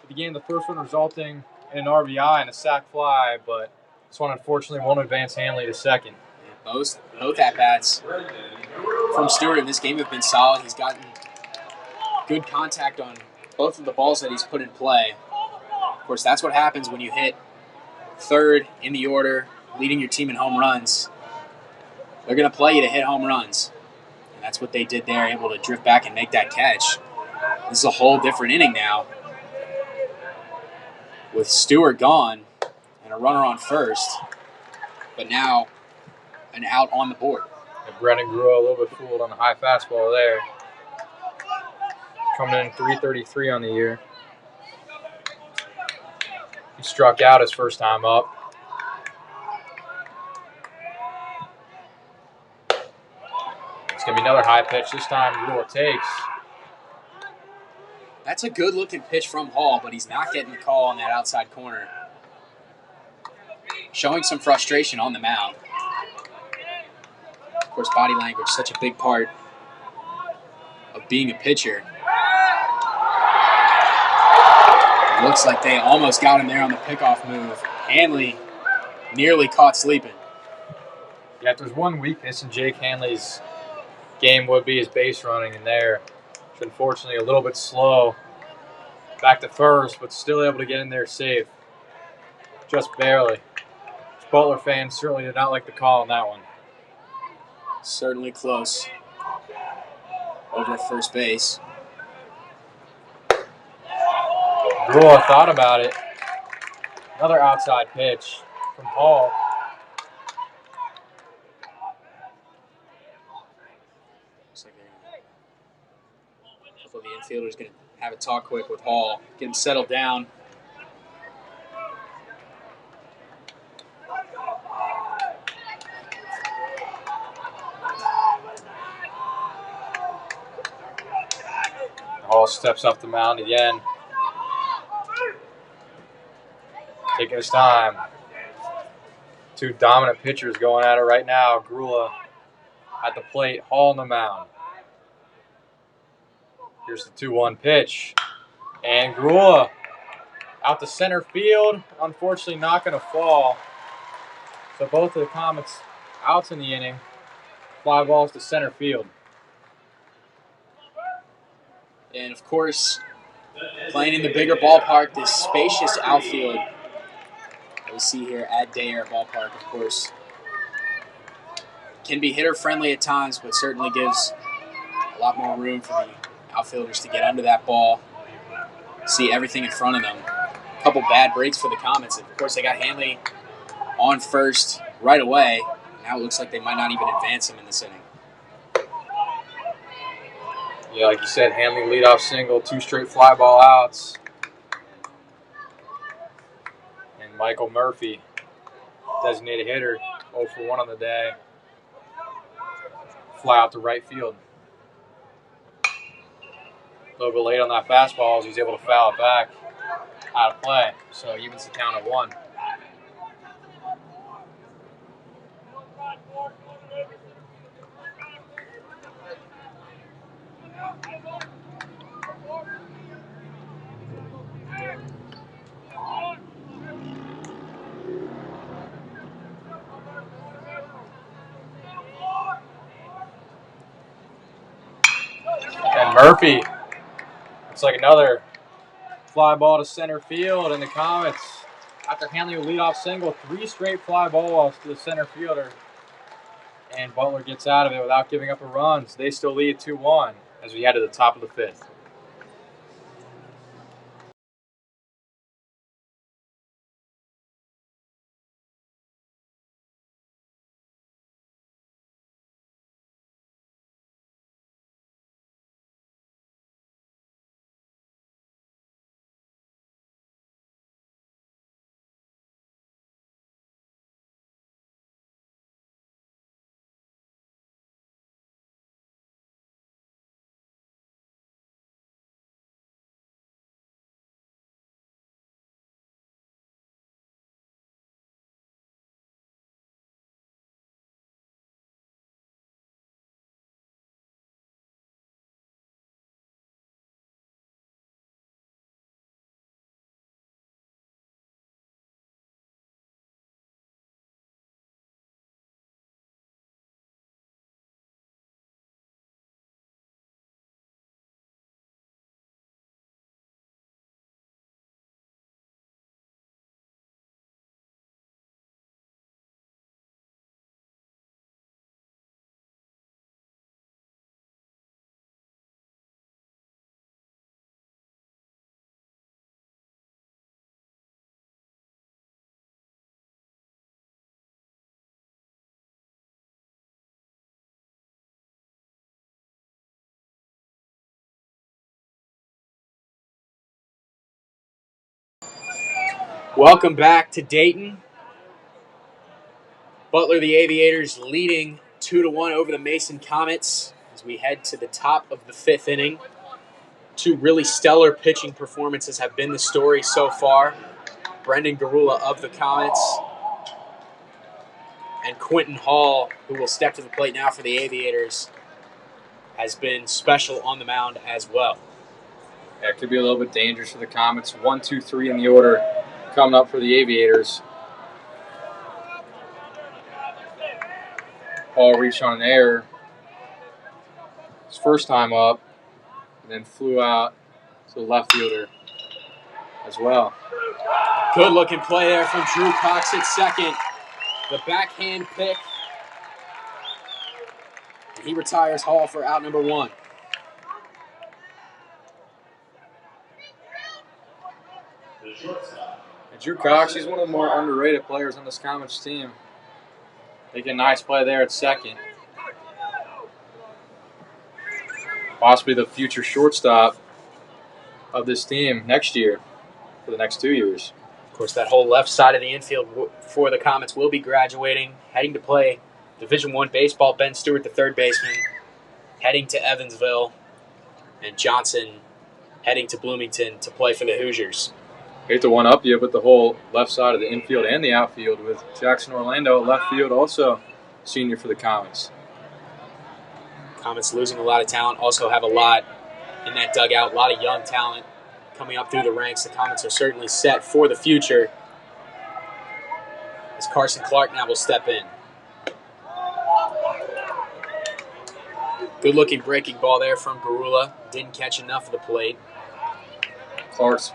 At the game, the first one resulting in an RBI and a sac fly, but this one unfortunately won't advance Hanley to second. Yeah, both at-bats from Stewart in this game have been solid. He's gotten good contact on both of the balls that he's put in play. Of course, that's what happens when you hit third in the order, leading your team in home runs. They're going to play you to hit home runs. And that's what they did there, able to drift back and make that catch. This is a whole different inning now, with Stewart gone and a runner on first, but now an out on the board. And Brennan Garula a little bit fooled on the high fastball there. Coming in 333 on the year. He struck out his first time up. It's going to be another high pitch. This time Garula takes. That's a good-looking pitch from Hall, but he's not getting the call on that outside corner. Showing some frustration on the mound. Of course, body language is such a big part of being a pitcher. It looks like they almost got him there on the pickoff move. Hanley nearly caught sleeping. Yeah, if there's one weakness in Jake Hanley's game would be his base running in there. It's unfortunately a little bit slow. Back to first, but still able to get in there safe. Just barely. Butler fans certainly did not like the call on that one. Certainly close. Over at first base. Garula thought about it. Another outside pitch from Hall. Looks like a couple of the infielders going to have a talk quick with Hall. Get him settled down. Hall steps up the mound again. Taking his time. 2 dominant pitchers going at it right now. Garula at the plate, Hall on the mound. Here's the 2-1 pitch. And Garula out to center field. Unfortunately not going to fall. So both of the Comets outs in the inning. Fly balls to center field. And of course, playing in the bigger ballpark, this spacious outfield that we see here at Day Air Ballpark, of course, can be hitter-friendly at times, but certainly gives a lot more room for the outfielders to get under that ball, see everything in front of them. A couple bad breaks for the Comets. Of course, they got Hanley on first right away. Now it looks like they might not even advance him in this inning. Yeah, like you said, Hanley leadoff single, 2 straight fly ball outs. And Michael Murphy, designated hitter, 0 for 1 on the day. fly out to right field. A little bit late on that fastball, as he's able to foul it back out of play. So he evens the count at 1. And Murphy, it's like another fly ball to center field in the Comets. After handling a leadoff single, 3 straight fly balls to the center fielder. And Butler gets out of it without giving up a run. So they still lead 2-1 as we head to the top of the 5th. Welcome back to Dayton. Butler, the Aviators, leading 2-1 over the Mason Comets as we head to the top of the 5th inning. 2 really stellar pitching performances have been the story so far. Brendan Garula of the Comets and Quentin Hall, who will step to the plate now for the Aviators, has been special on the mound as well. Yeah, it could be a little bit dangerous for the Comets. 1, 2, 3 in the order coming up for the Aviators. Hall reached on an error his first time up, and then flew out to the left fielder as well. Good looking play there from Drew Cox at second. The backhand pick. He retires Hall for out number 1. And Drew Cox, he's one of the more underrated players on this Comets team. Making a nice play there at second. Possibly the future shortstop of this team next year for the next 2 years. Of course, that whole left side of the infield for the Comets will be graduating, heading to play Division I baseball. Ben Stewart, the third baseman, heading to Evansville, and Johnson heading to Bloomington to play for the Hoosiers. Hate to one-up you, but the whole left side of the infield and the outfield with Jackson Orlando at left field, also senior for the Comets. Comets losing a lot of talent, also have a lot in that dugout, a lot of young talent coming up through the ranks. The Comets are certainly set for the future as Carson Clark now will step in. Good-looking breaking ball there from Garula. Didn't catch enough of the plate. Clark's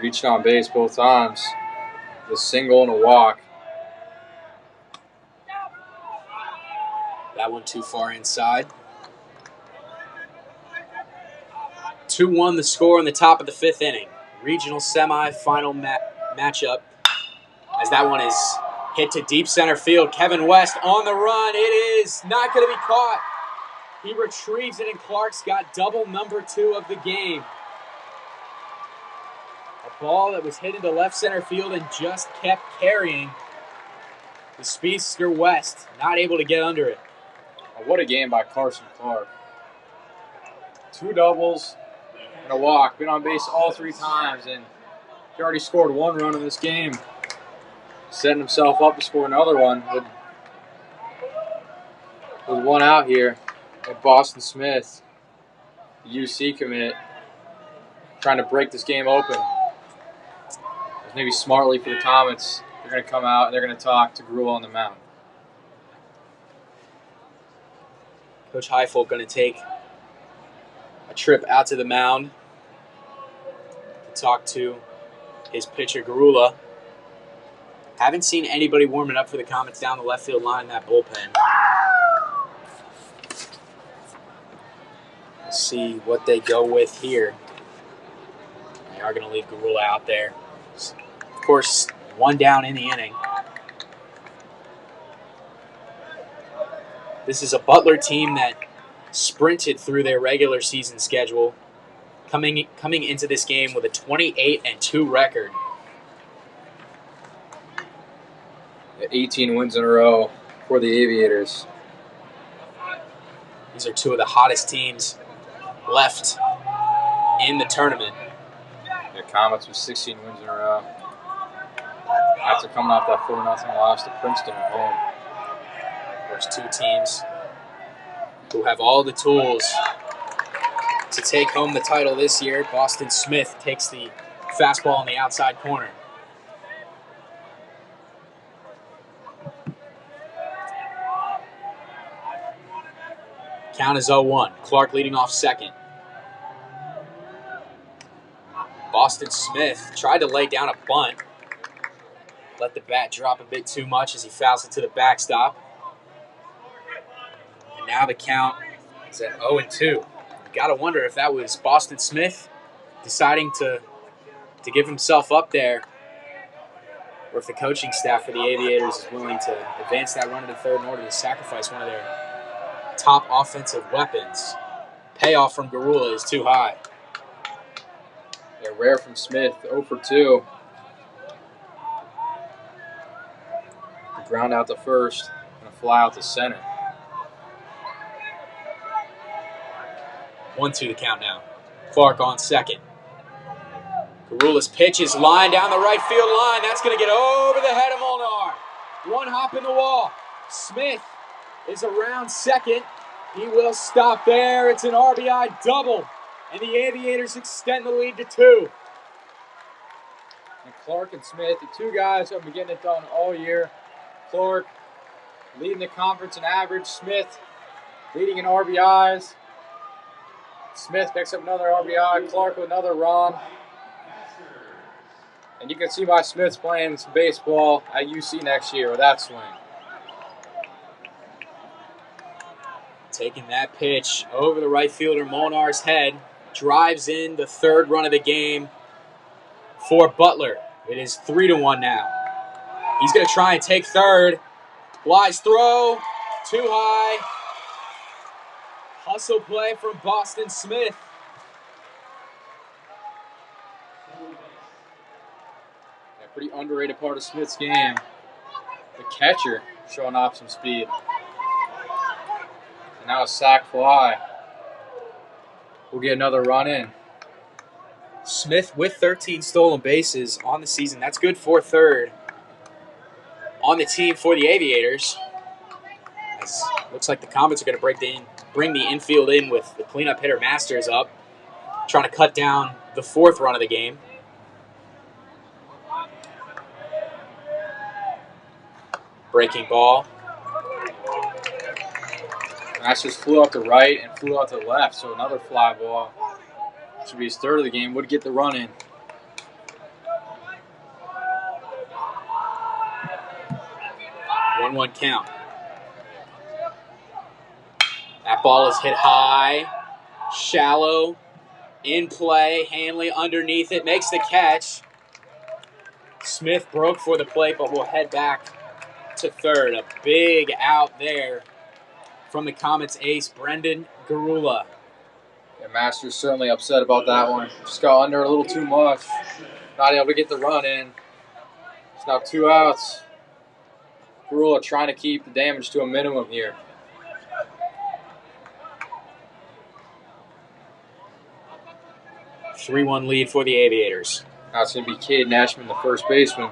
reached on base both times. A single and a walk. That one too far inside. 2-1 the score in the top of the 5th inning. Regional semi-final matchup as that one is hit to deep center field. Kevin West on the run. It is not going to be caught. He retrieves it, and Clark's got double number 2 of the game. A ball that was hit into left center field and just kept carrying. The speedster West not able to get under it. What a game by Carson Clark. 2 doubles and a walk. Been on base all 3 times, and he already scored 1 run in this game. Setting himself up to score another one with 1 out here. And Boston Smith, the UC commit, trying to break this game open. Maybe smartly for the Comets, they're going to come out and they're going to talk to Garula on the mound. Coach Heifel going to take a trip out to the mound to talk to his pitcher, Garula. Haven't seen anybody warming up for the Comets down the left field line in that bullpen. Let's see what they go with here. They are going to leave Garula out there. Of course, 1 down in the inning. This is a Butler team that sprinted through their regular season schedule, coming into this game with a 28-2 record. 18 wins in a row for the Aviators. These are 2 of the hottest teams left in the tournament. The Comets with 16 wins in a row. After coming off that 4-0 loss to Princeton at home. There's 2 teams who have all the tools to take home the title this year. Boston Smith takes the fastball in the outside corner. Count is 0-1. Clark leading off second. Boston Smith tried to lay down a bunt. Let the bat drop a bit too much as he fouls it to the backstop. And now the count is at 0-2. You got to wonder if that was Boston Smith deciding to give himself up there, or if the coaching staff for the Aviators is willing to advance that run to the third in order to sacrifice one of their top offensive weapons. Payoff from Garula is too high. Yeah, rare from Smith, 0-2. A ground out to first and a fly out to center. 1-2 the count now. Clark on second. Garula's pitch is lined down the right field line. That's going to get over the head of Molnar. 1 hop in the wall. Smith is around second. He will stop there. It's an RBI double. And the Aviators extend the lead to 2. And Clark and Smith, the 2 guys who have been getting it done all year. Clark leading the conference in average. Smith leading in RBIs. Smith picks up another RBI. Clark with another run. And you can see why Smith's playing some baseball at UC next year with that swing. Taking that pitch over the right fielder Molnar's head. Drives in the 3rd run of the game for Butler. It is 3-1 now. He's going to try and take 3rd. Wise throw. Too high. Hustle play from Boston Smith. Pretty underrated part of Smith's game. The catcher showing off some speed. And now a sac fly. We'll get another run in. Smith with 13 stolen bases on the season. That's good for 3rd on the team for the Aviators. As looks like the Comets are going to bring the infield in with the cleanup hitter Masters up, trying to cut down the 4th run of the game. Breaking ball. Masters flew out to right and flew out to left, so another fly ball. Should be his 3rd of the game. Would get the run in. One count. That ball is hit high, shallow, in play. Hanley underneath it, makes the catch. Smith broke for the plate, but will head back to 3rd. A big out there from the Comets ace, Brendan Garula. Yeah, Masters certainly upset about that one. Just got under a little too much. Not able to get the run in. It's now 2 outs. Garula trying to keep the damage to a minimum here. 3-1 lead for the Aviators. Now it's going to be Caden Ashman, the first baseman.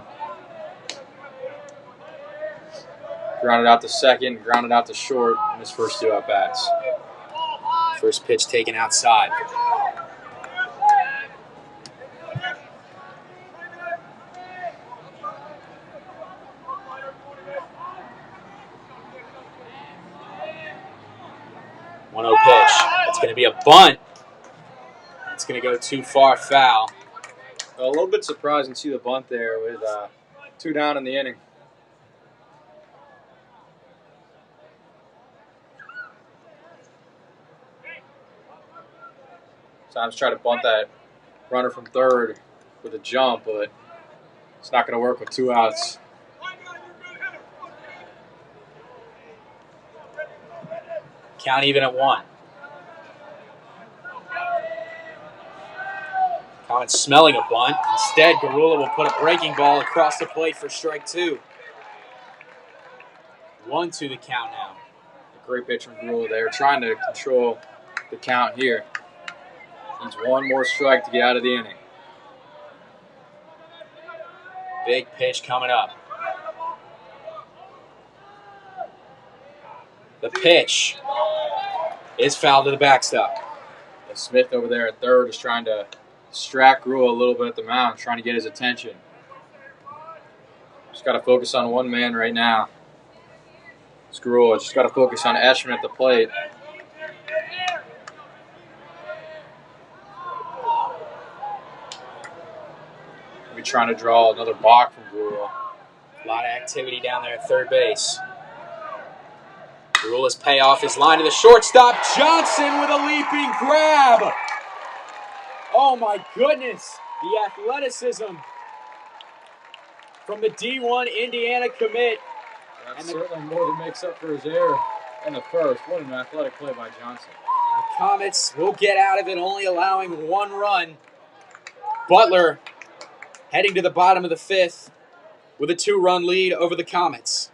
Grounded out to second, grounded out to short in his first 2 at-bats. First pitch taken outside. Pitch. It's going to be a bunt. It's going to go too far foul. A little bit surprising to see the bunt there with 2 down in the inning. Sometimes try to bunt that runner from third with a jump, but it's not going to work with 2 outs. Count even at 1. Comets smelling a bunt. Instead, Garula will put a breaking ball across the plate for strike 2. 1-2 the count now. A great pitch from Garula there, trying to control the count here. Needs 1 more strike to get out of the inning. Big pitch coming up. The pitch is fouled to the backstop. Smith over there at third is trying to distract Garula a little bit at the mound, trying to get his attention. Just got to focus on one man right now. It's Garula. Just got to focus on Ashman at the plate. We're trying to draw another balk from Garula. A lot of activity down there at third base. Garula's payoff is line to the shortstop. Johnson with a leaping grab. Oh my goodness. The athleticism from the D1 Indiana commit. That's certainly more than makes up for his error in the first. What an athletic play by Johnson. The Comets will get out of it, only allowing 1 run. Butler heading to the bottom of the 5th with a 2-run lead over the Comets.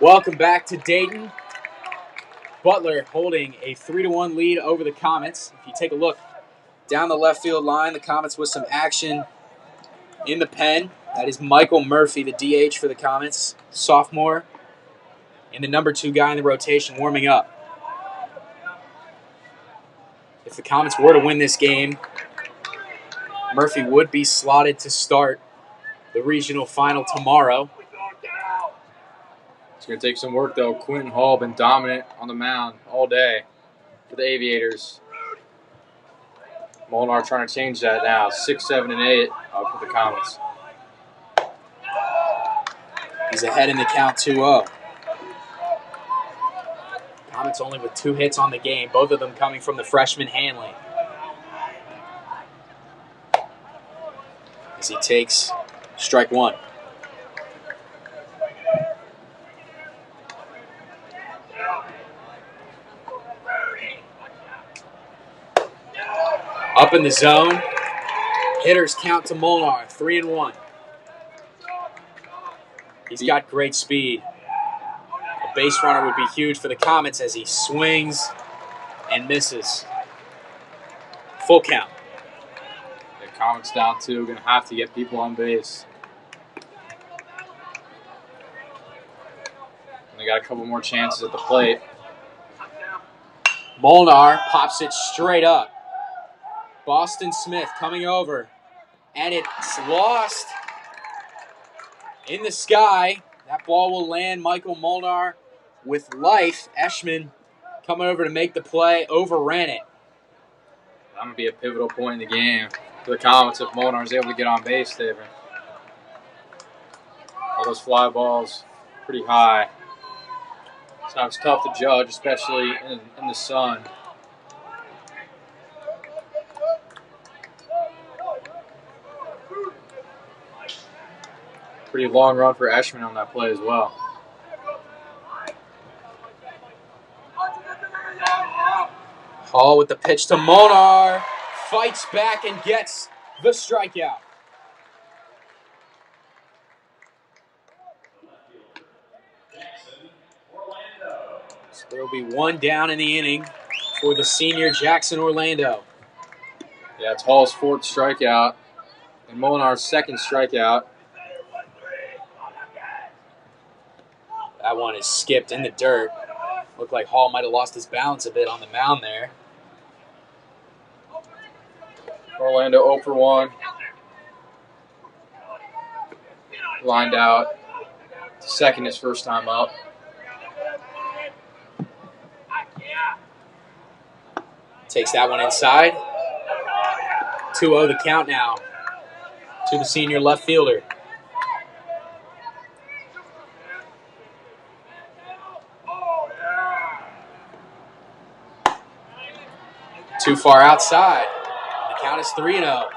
Welcome back to Dayton. Butler holding a 3-1 lead over the Comets. If you take a look down the left field line, the Comets with some action in the pen. That is Michael Murphy, the DH for the Comets, sophomore, and the number 2 guy in the rotation warming up. If the Comets were to win this game, Murphy would be slotted to start the regional final tomorrow. It's going to take some work, though. Quentin Hall been dominant on the mound all day for the Aviators. Molnar trying to change that now. 6, 7, and 8 for the Comets. He's ahead in the count 2-0. Comets only with 2 hits on the game, both of them coming from the freshman Hanley. As he takes strike 1. Up in the zone. Hitters count to Molnar, 3-1. He's got great speed. A base runner would be huge for the Comets as he swings and misses. Full count. The Comets down 2, going to have to get people on base. And they got a couple more chances at the plate. Molnar pops it straight up. Boston Smith coming over. And it's lost in the sky. That ball will land Michael Molnar with life. Eschman coming over to make the play, overran it. That going to be a pivotal point in the game for the Comets if Molnar is able to get on base there. All those fly balls pretty high. So it's tough to judge, especially in the sun. Pretty long run for Eschman on that play as well. Hall with the pitch to Molnar. Fights back and gets the strikeout. So there will be one down in the inning for the senior Jackson Orlando. Yeah, it's Hall's 4th strikeout and Molnar's 2nd strikeout. That one is skipped in the dirt. Looked like Hall might have lost his balance a bit on the mound there. Orlando 0 for 1. Lined out. Second his first time up. Takes that one inside. 2-0 the count now to the senior left fielder. Too far outside. The count is 3-0.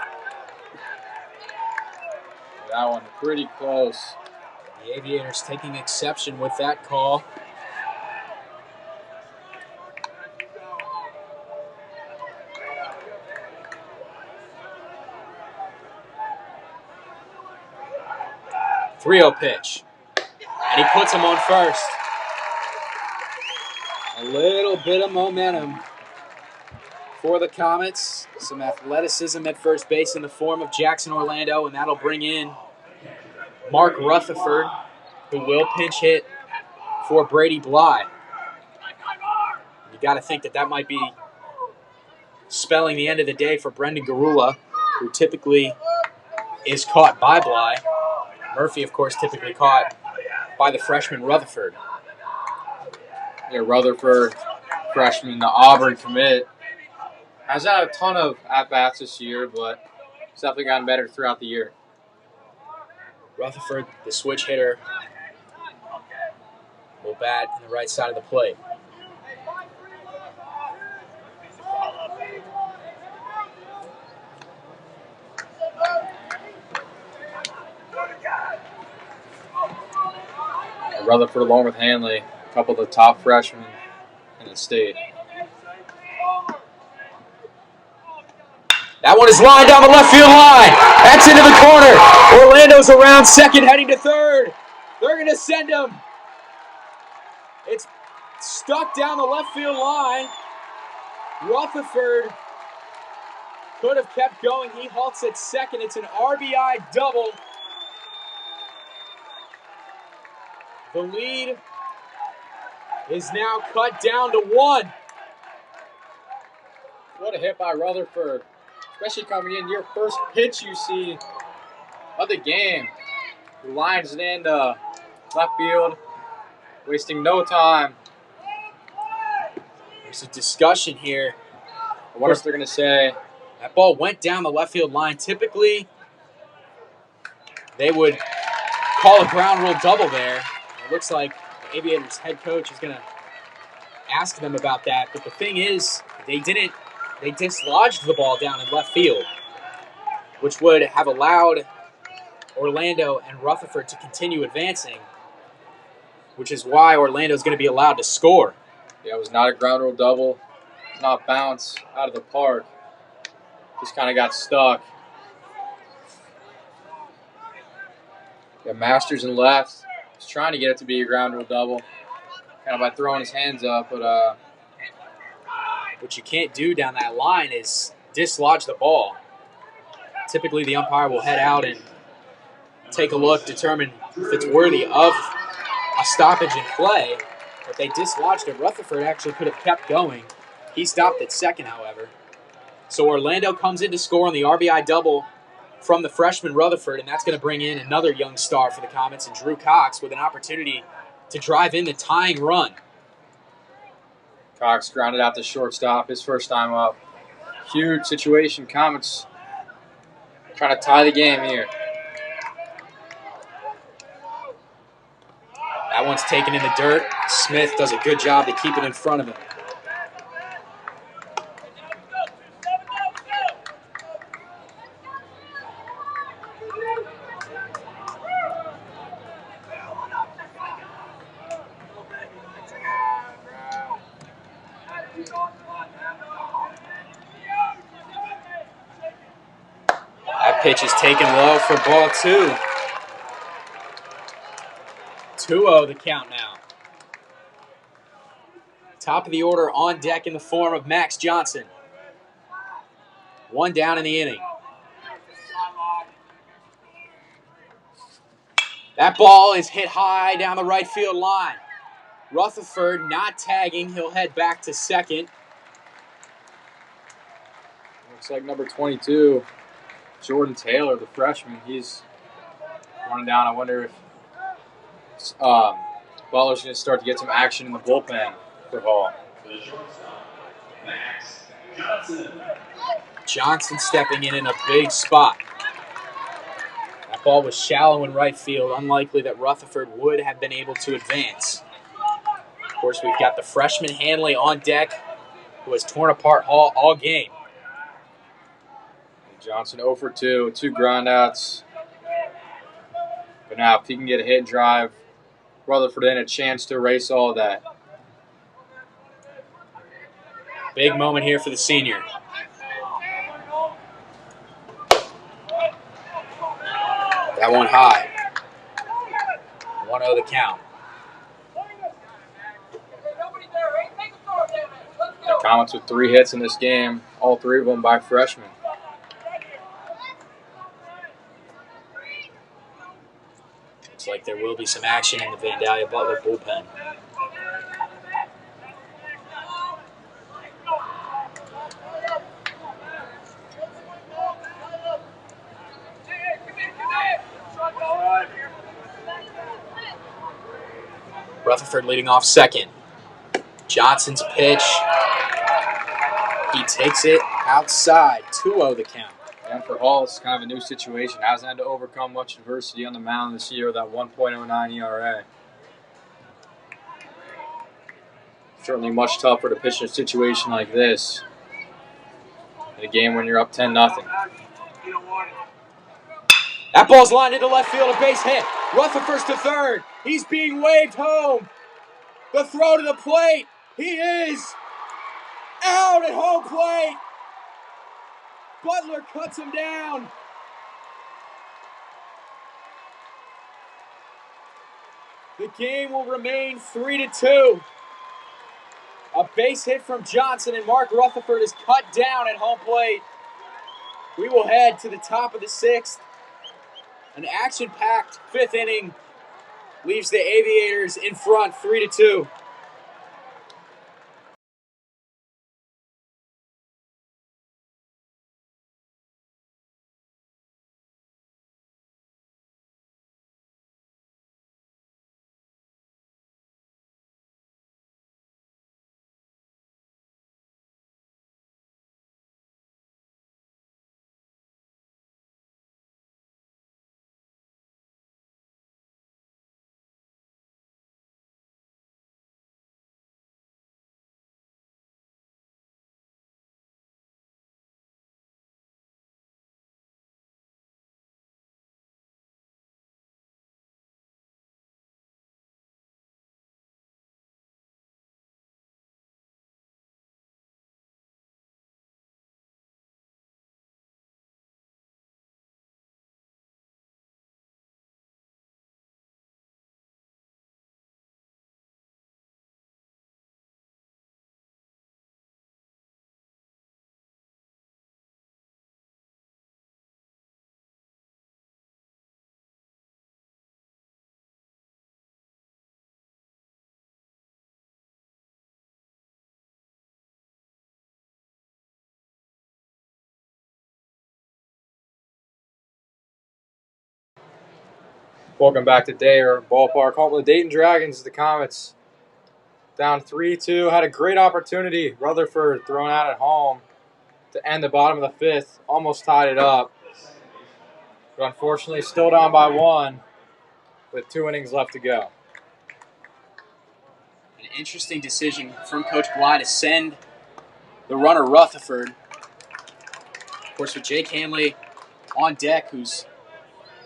That one pretty close. The Aviators taking exception with that call. Three-0 pitch. And he puts him on first. A little bit of momentum for the Comets. Some athleticism at first base in the form of Jackson Orlando, and that'll bring in Mark Rutherford, who will pinch hit for Brady Bly. You got to think that might be spelling the end of the day for Brendan Garula, who typically is caught by Bly. Murphy, of course, typically caught by the freshman Rutherford. Yeah, Rutherford, freshman, the Auburn commit, has had a ton of at-bats this year, but it's definitely gotten better throughout the year. Rutherford, the switch hitter, will bat on the right side of the plate. Rutherford, along with Hanley, a couple of the top freshmen in the state. That one is lined down the left field line. That's into the corner. Orlando's around second, heading to third. They're going to send him. It's stuck down the left field line. Rutherford could have kept going. He halts at second. It's an RBI double. The lead is now cut down to 1. What a hit by Rutherford. Especially coming in your first pitch you see of the game. He lines it into left field, wasting no time. There's a discussion here. I wonder if they're going to say that ball went down the left field line. Typically, they would call a ground rule double there. It looks like the Aviators head coach is going to ask them about that. But the thing is, they dislodged the ball down in left field, which would have allowed Orlando and Rutherford to continue advancing, which is why Orlando's going to be allowed to score. Yeah, it was not a ground rule double. It's not bounce out of the park. Just kind of got stuck. Got Masters and left. He's trying to get it to be a ground rule double. Kind of by throwing his hands up, but what you can't do down that line is dislodge the ball. Typically, the umpire will head out and take a look, determine if it's worthy of a stoppage in play. But they dislodged it. Rutherford actually could have kept going. He stopped at second, however. So Orlando comes in to score on the RBI double from the freshman Rutherford, and that's going to bring in another young star for the Comets, and Drew Cox with an opportunity to drive in the tying run. Cox grounded out to shortstop his first time up. Huge situation. Comets trying to tie the game here. That one's taken in the dirt. Smith does a good job to keep it in front of him. That pitch is taken low for ball two. 2-0 the count now. Top of the order on deck in the form of Max Johnson. One down in the inning. That ball is hit high down the right field line. Rutherford not tagging. He'll head back to second. Looks like number 22, Jordan Taylor, the freshman. He's running down. I wonder if Butler's going to start to get some action in the bullpen for Hall. Johnson stepping in a big spot. That ball was shallow in right field. Unlikely that Rutherford would have been able to advance. Of course, we've got the freshman Hanley on deck, who has torn apart Hall all game. Johnson 0 for 2, 2 groundouts. But now, if he can get a hit and drive Rutherford in, a chance to erase all of that. Big moment here for the senior. That one high. 1-0 the count. The Comets with 3 hits in this game, all 3 of them by freshmen. Looks like there will be some action in the Vandalia Butler bullpen. Rutherford leading off second. Johnson's pitch. He takes it outside. 2-0 the count. And for Hall, it's kind of a new situation. Hasn't had to overcome much adversity on the mound this year with that 1.09 ERA. Certainly much tougher to pitch in a situation like this. In a game when you're up 10-0. That ball's lined into left field, a base hit. Rutherford's to third. He's being waved home. The throw to the plate. He is out at home plate. Butler cuts him down. The game will remain 3-2. A base hit from Johnson, and Mark Rutherford is cut down at home plate. We will head to the top of the 6th. An action-packed 5th inning leaves the Aviators in front 3-2. Welcome back to Dare Ballpark. Home of the Dayton Dragons, the Comets. Down 3-2. Had a great opportunity. Rutherford thrown out at home to end the bottom of the fifth. Almost tied it up. But unfortunately, still down by 1 with 2 innings left to go. An interesting decision from Coach Bly to send the runner Rutherford. Of course, with Jake Hanley on deck, who's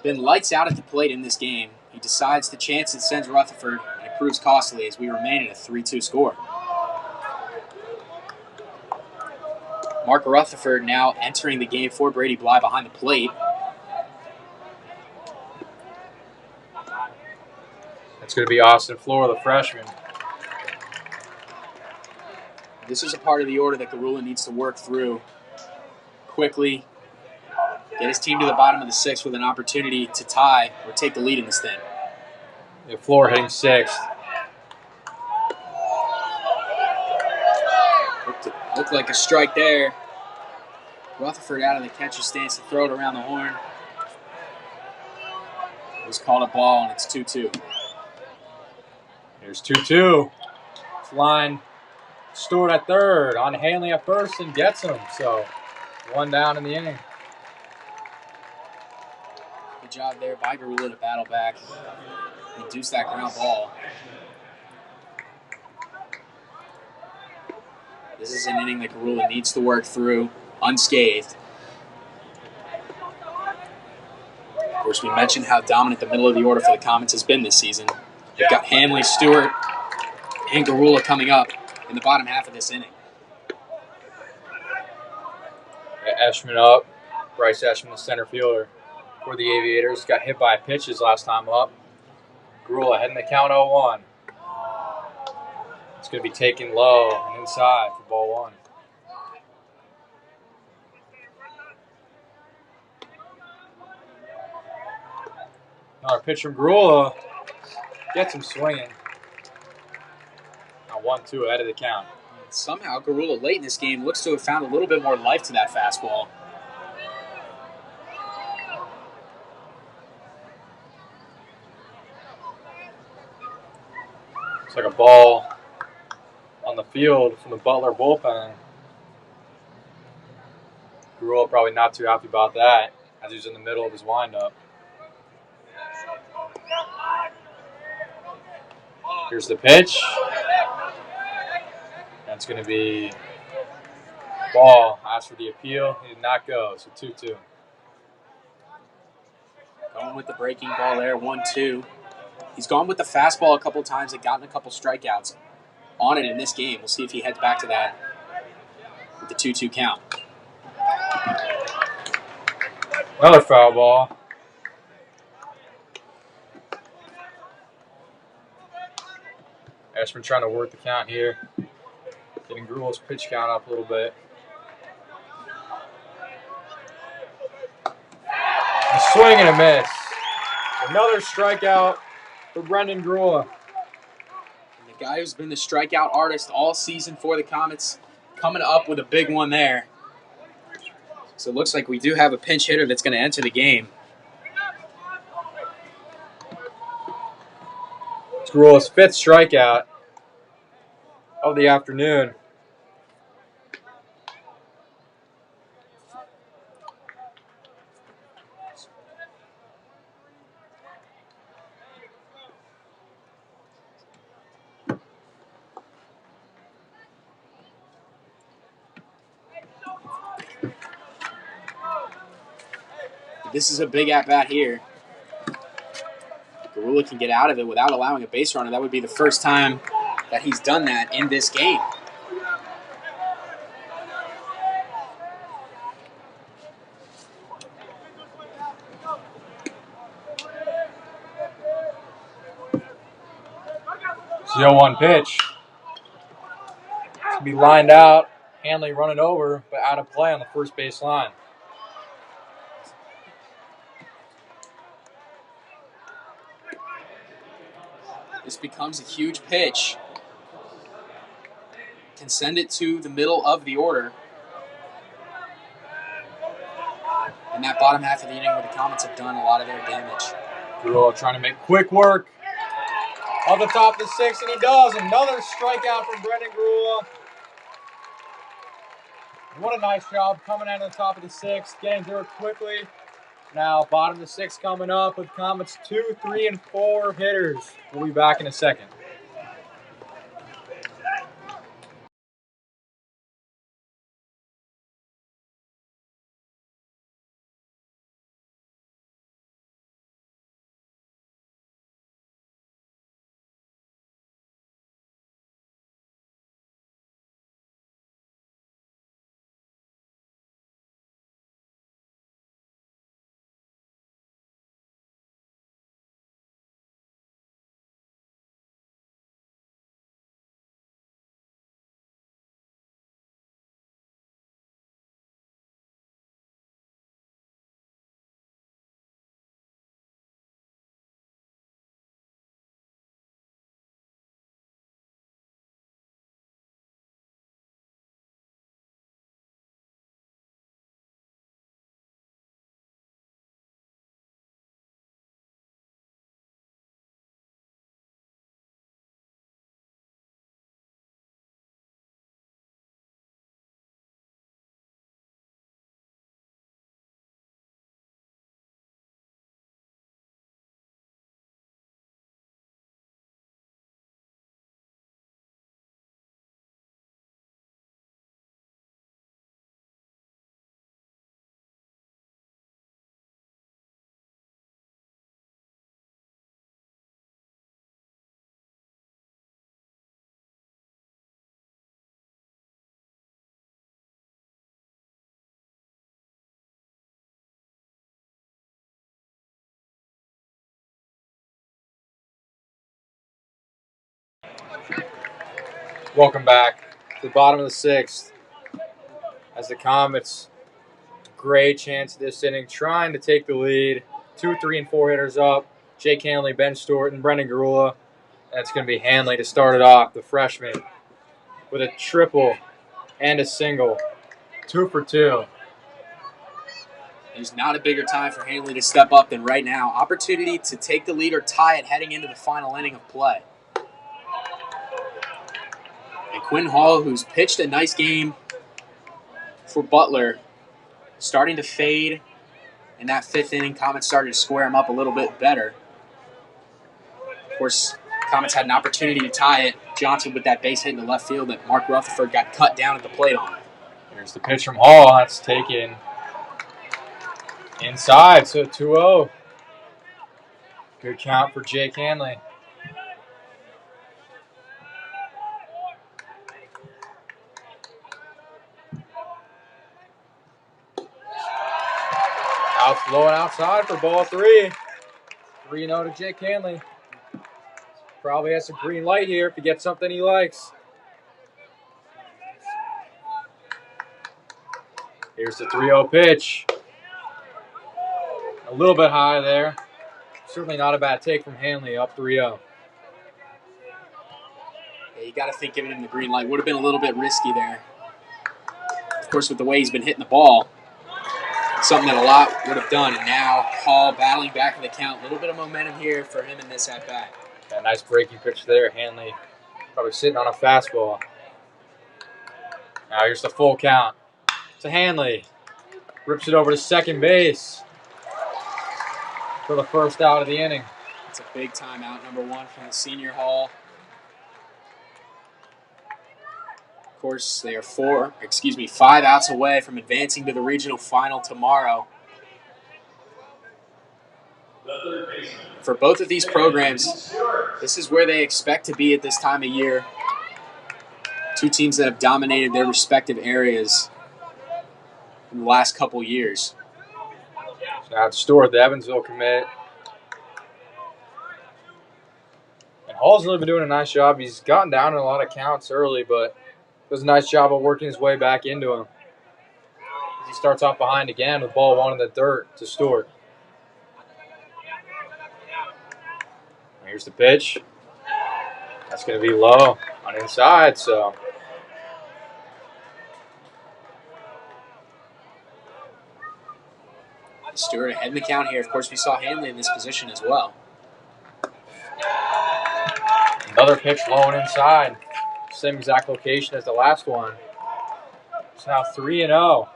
been lights out at the plate in this game, he decides to chance it, sends Rutherford, and it proves costly as we remain at a 3-2 score. Mark Rutherford now entering the game for Brady Bly behind the plate. It's going to be Austin Flora, the freshman. This is a part of the order that Garula needs to work through quickly, get his team to the bottom of the 6th with an opportunity to tie or take the lead in this thing. Yeah, Flora hitting 6th. Looked like a strike there. Rutherford out of the catcher's stance to throw it around the horn. It was called a ball, and it's 2-2. Here's 2-2. Line stored at third. On Hanley at first and gets him. So 1 down in the inning. Good job there by Garula to battle back and induce that ground ball. This is an inning that Garula needs to work through unscathed. Of course, we mentioned how dominant the middle of the order for the Comets has been this season. You've got Hanley, Stewart, and Garula coming up in the bottom half of this inning. Eshman up. Bryce Eshman, the center fielder for the Aviators. Got hit by a pitch his last time up. Garula heading the count 0-1. It's going to be taken low and inside for ball 1. Another pitch from Garula. Gets him swinging. Now 1-2 ahead of the count. Somehow, Garula late in this game looks to have found a little bit more life to that fastball. It's like a ball on the field from the Butler bullpen. Garula probably not too happy about that as he's in the middle of his windup. Here's the pitch. That's going to be ball. Asked for the appeal. He did not go, so 2-2. Going with the breaking ball there, 1-2. He's gone with the fastball a couple times and gotten a couple strikeouts on it in this game. We'll see if he heads back to that with the 2-2 count. Another foul ball. Eshman trying to work the count here. Getting Garula's pitch count up a little bit. A swing and a miss. Another strikeout for Brendan Garula. And the guy who's been the strikeout artist all season for the Comets coming up with a big one there. So it looks like we do have a pinch hitter that's going to enter the game. It's Garula's 5th strikeout of the afternoon. This is a big at-bat here. Garula can get out of it without allowing a base runner. That would be the first time that he's done that in this game. It's the 0-1 pitch. It's going to be lined out. Hanley running over, but out of play on the first base line. This becomes a huge pitch. Can send it to the middle of the order. And that bottom half of the inning where the Comets have done a lot of their damage. Garula trying to make quick work off the top of the 6th, and he does. Another strikeout from Brendan Garula. What a nice job coming out of the top of the 6th, getting through it quickly. Now, bottom of the 6th coming up with Comets 2, 3, and 4 hitters. We'll be back in a second. Welcome back to the bottom of the 6th. As the Comets, great chance this inning, trying to take the lead. 2, 3, and 4 hitters up. Jake Hanley, Ben Stewart, and Brendan Garula. And it's going to be Hanley to start it off, the freshman, with a triple and a single. 2 for 2. There's not a bigger time for Hanley to step up than right now. Opportunity to take the lead or tie it heading into the final inning of play. And Quentin Hall, who's pitched a nice game for Butler, starting to fade. In that 5th inning, Comets started to square him up a little bit better. Of course, Comets had an opportunity to tie it. Johnson with that base hit in the left field that Mark Rutherford got cut down at the plate on. Here's the pitch from Hall. That's taken inside, so 2-0. Good count for Jake Hanley. Flowing outside for ball 3. 3-0 to Jake Hanley. Probably has some green light here if he gets something he likes. Here's the 3-0 pitch. A little bit high there. Certainly not a bad take from Hanley, up 3-0. Yeah, you got to think giving him the green light would have been a little bit risky there. Of course, with the way he's been hitting the ball, something that a lot would have done. And now Hall battling back in the count. A little bit of momentum here for him in this at-bat. Yeah, nice breaking pitch there. Hanley probably sitting on a fastball. Now here's the full count to Hanley. Rips it over to second base for the first out of the inning. It's a big time out, number 1 from the senior Hall. Of course, they are 5 outs away from advancing to the regional final tomorrow. For both of these programs, this is where they expect to be at this time of year. 2 teams that have dominated their respective areas in the last couple years. So now it's Stewart, the Evansville commit. And Hall's really been doing a nice job. He's gotten down in a lot of counts early, but does a nice job of working his way back into him. He starts off behind again with ball 1 in the dirt to Stewart. Here's the pitch. That's going to be low on inside, so. Stewart ahead in the count here. Of course, we saw Hanley in this position as well. Another pitch low and inside. Same exact location as the last one. It's now 3-0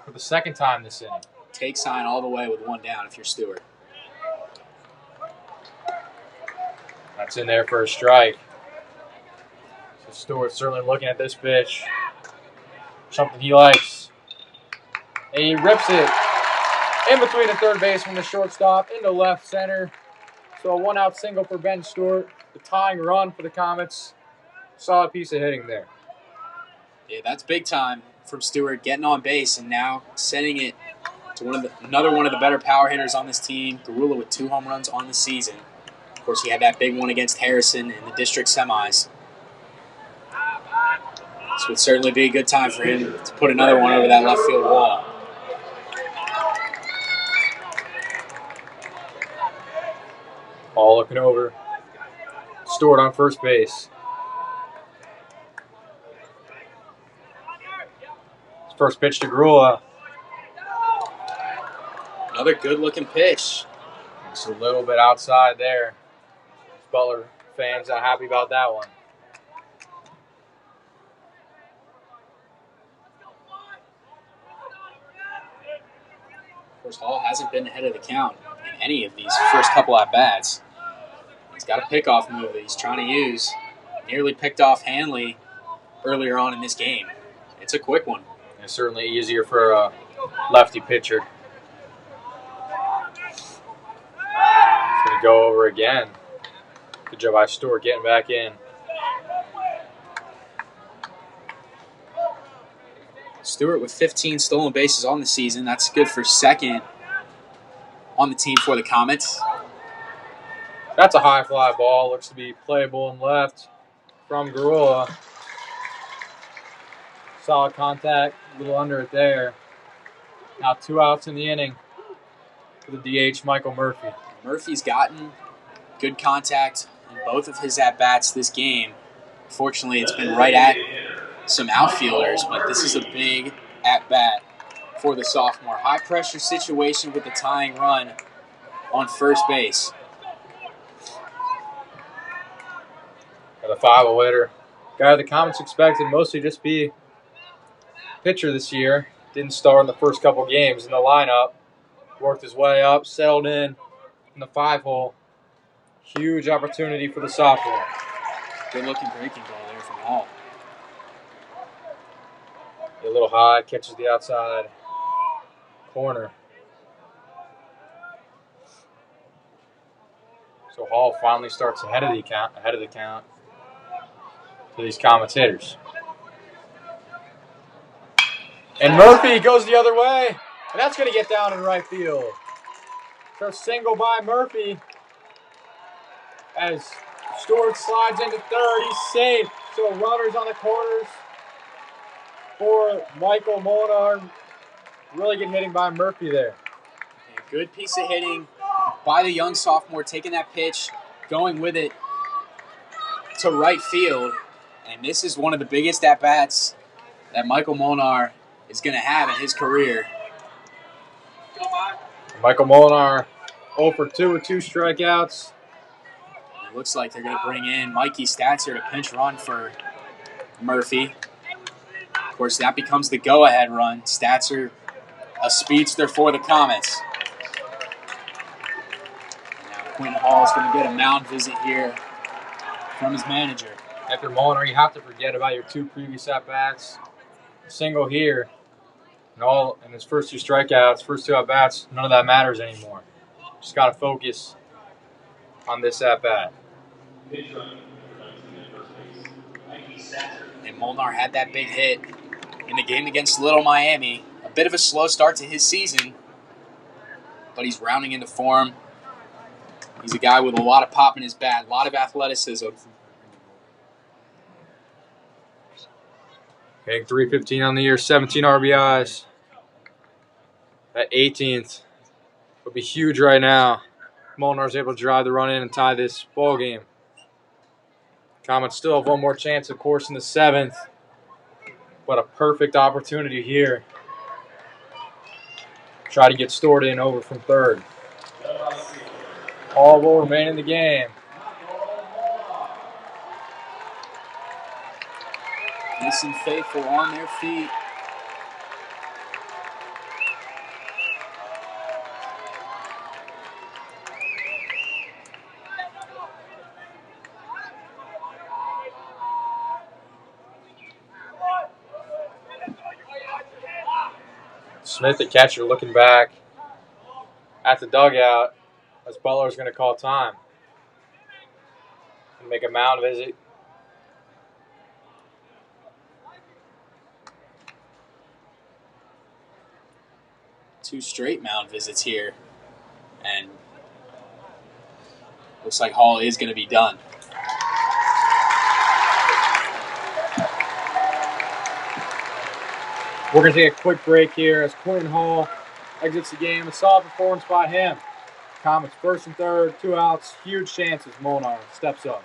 for the second time this inning. Take sign all the way with one down if you're Stewart. That's in there for a strike. So Stewart's certainly looking at this pitch. Something he likes. And he rips it in between the third baseman and the shortstop into left center. So a one-out single for Ben Stewart. The tying run for the Comets. Solid piece of hitting there. Yeah, that's big time from Stewart, getting on base and now sending it to another one of the better power hitters on this team, Garula, with 2 home runs on the season. Of course, he had that big one against Harrison in the district semis. This would certainly be a good time for him to put another one over that left field wall. All looking over. Stewart on first base. First pitch to Garula. Another good-looking pitch. Just a little bit outside there. Butler fans not happy about that one. Of course, Hall hasn't been ahead of the count in any of these first couple at-bats. He's got a pickoff move that he's trying to use. Nearly picked off Hanley earlier on in this game. It's a quick one. It's certainly easier for a lefty pitcher. It's going to go over again. Good job by Stewart getting back in. Stewart with 15 stolen bases on the season. That's good for second on the team for the Comets. That's a high fly ball. Looks to be playable in left from Garula. Solid contact, a little under it there. Now 2 outs in the inning for the DH, Michael Murphy. Murphy's gotten good contact in both of his at-bats this game. Fortunately, it's been right at some outfielders, but this is a big at-bat for the sophomore. High-pressure situation with the tying run on first base. Got a 5-0 hitter. Guy the Comets expected mostly just be pitcher this year. Didn't start in the first couple games in the lineup. Worked his way up, settled in the 5-hole. Huge opportunity for the sophomore. Good-looking breaking ball there from Hall. A little high, catches the outside corner. So Hall finally starts ahead of the count for these Comets hitters. And Murphy goes the other way, and that's going to get down in right field. So single by Murphy as Stewart slides into third. He's safe. So runners on the corners for Michael Molinar. Really good hitting by Murphy there. A good piece of hitting by the young sophomore, taking that pitch, going with it to right field. And this is one of the biggest at-bats that Michael Molinar is going to have in his career. Michael Molinar 0 for 2 with 2 strikeouts. It looks like they're going to bring in Mikey Statzer to pinch run for Murphy. Of course, that becomes the go-ahead run. Statzer, a speedster for the Comets. Now Quentin Hall is going to get a mound visit here from his manager. After Molinar, you have to forget about your 2 previous at-bats. Single here, and his first 2 strikeouts, first 2 at-bats, none of that matters anymore. Just got to focus on this at-bat. And Molnar had that big hit in the game against Little Miami. A bit of a slow start to his season, but he's rounding into form. He's a guy with a lot of pop in his bat, a lot of athleticism. Hitting .315 on the year, 17 RBIs. That 18th would be huge right now. Molinar's able to drive the run in and tie this ball game. Comets still have one more chance, of course, in the 7th. What a perfect opportunity here. try to get stored in over from third. All will remain in the game. Nice and faithful on their feet. Smith, the catcher, looking back at the dugout as Butler's going to call time and make a mound visit. Two straight mound visits here, and looks like Hall is going to be done. We're going to take a quick break here as Quentin Hall exits the game. A solid performance by him. Comets first and third, 2 outs, huge chances. Molnar steps up.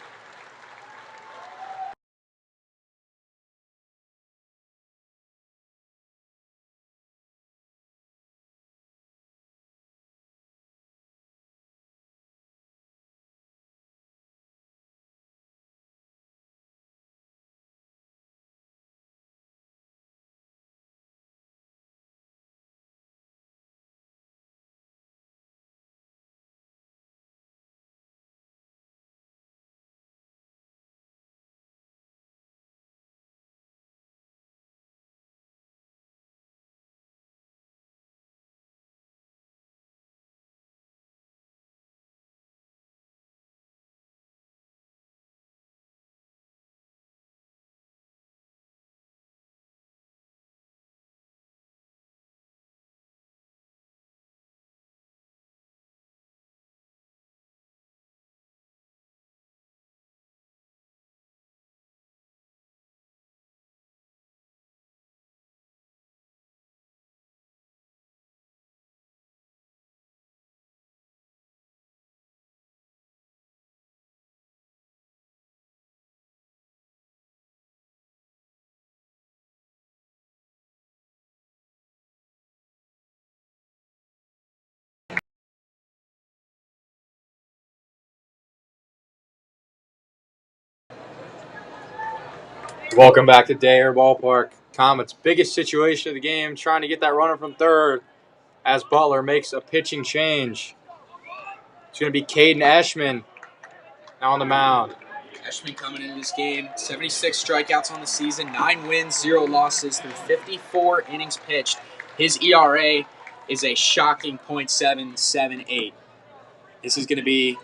Welcome back to Dayer Ballpark. Comets' biggest situation of the game, trying to get that runner from third as Butler makes a pitching change. It's going to be Caden Eschman now on the mound. Eschman coming into this game, 76 strikeouts on the season, 9 wins, 0 losses through 54 innings pitched. His ERA is a shocking .778. This is going to be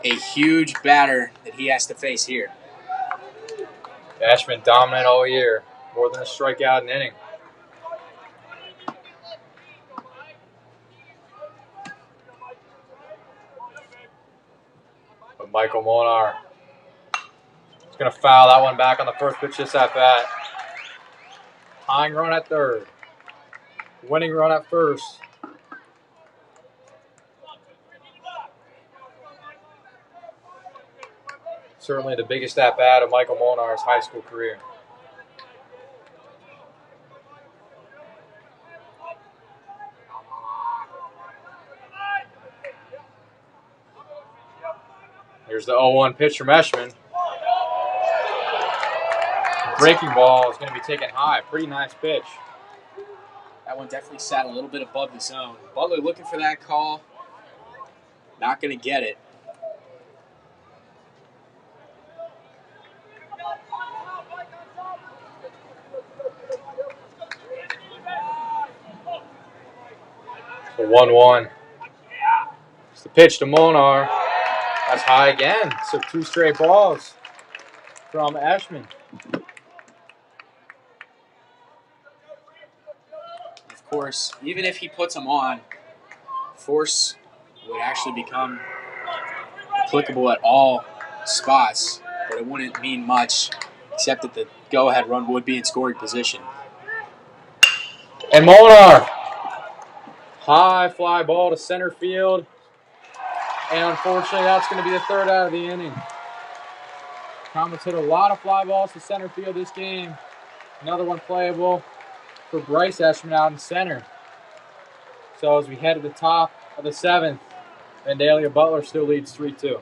a huge batter that he has to face here. Eschman dominant all year, more than a strikeout an inning. But Michael Molnar is going to foul that one back on the first pitch this at bat. Tying run at third. Winning run at first. Certainly the biggest at bat of Michael Molnar's high school career. Here's the 0-1 pitch from Eschman. Breaking ball is going to be taken high. Pretty nice pitch. That one definitely sat a little bit above the zone. Butler looking for that call. Not going to get it. The 1-1. It's the pitch to Molnar. That's high again. So 2 straight balls from Eschman. Of course, even if he puts them on, force would actually become applicable at all spots, but it wouldn't mean much except that the go-ahead run would be in scoring position. And Molnar. High fly ball to center field. And unfortunately, that's going to be the third out of the inning. Comets hit a lot of fly balls to center field this game. Another one playable for Bryce Eschman out in center. So as we head to the top of the 7th, Vandalia Butler still leads 3-2.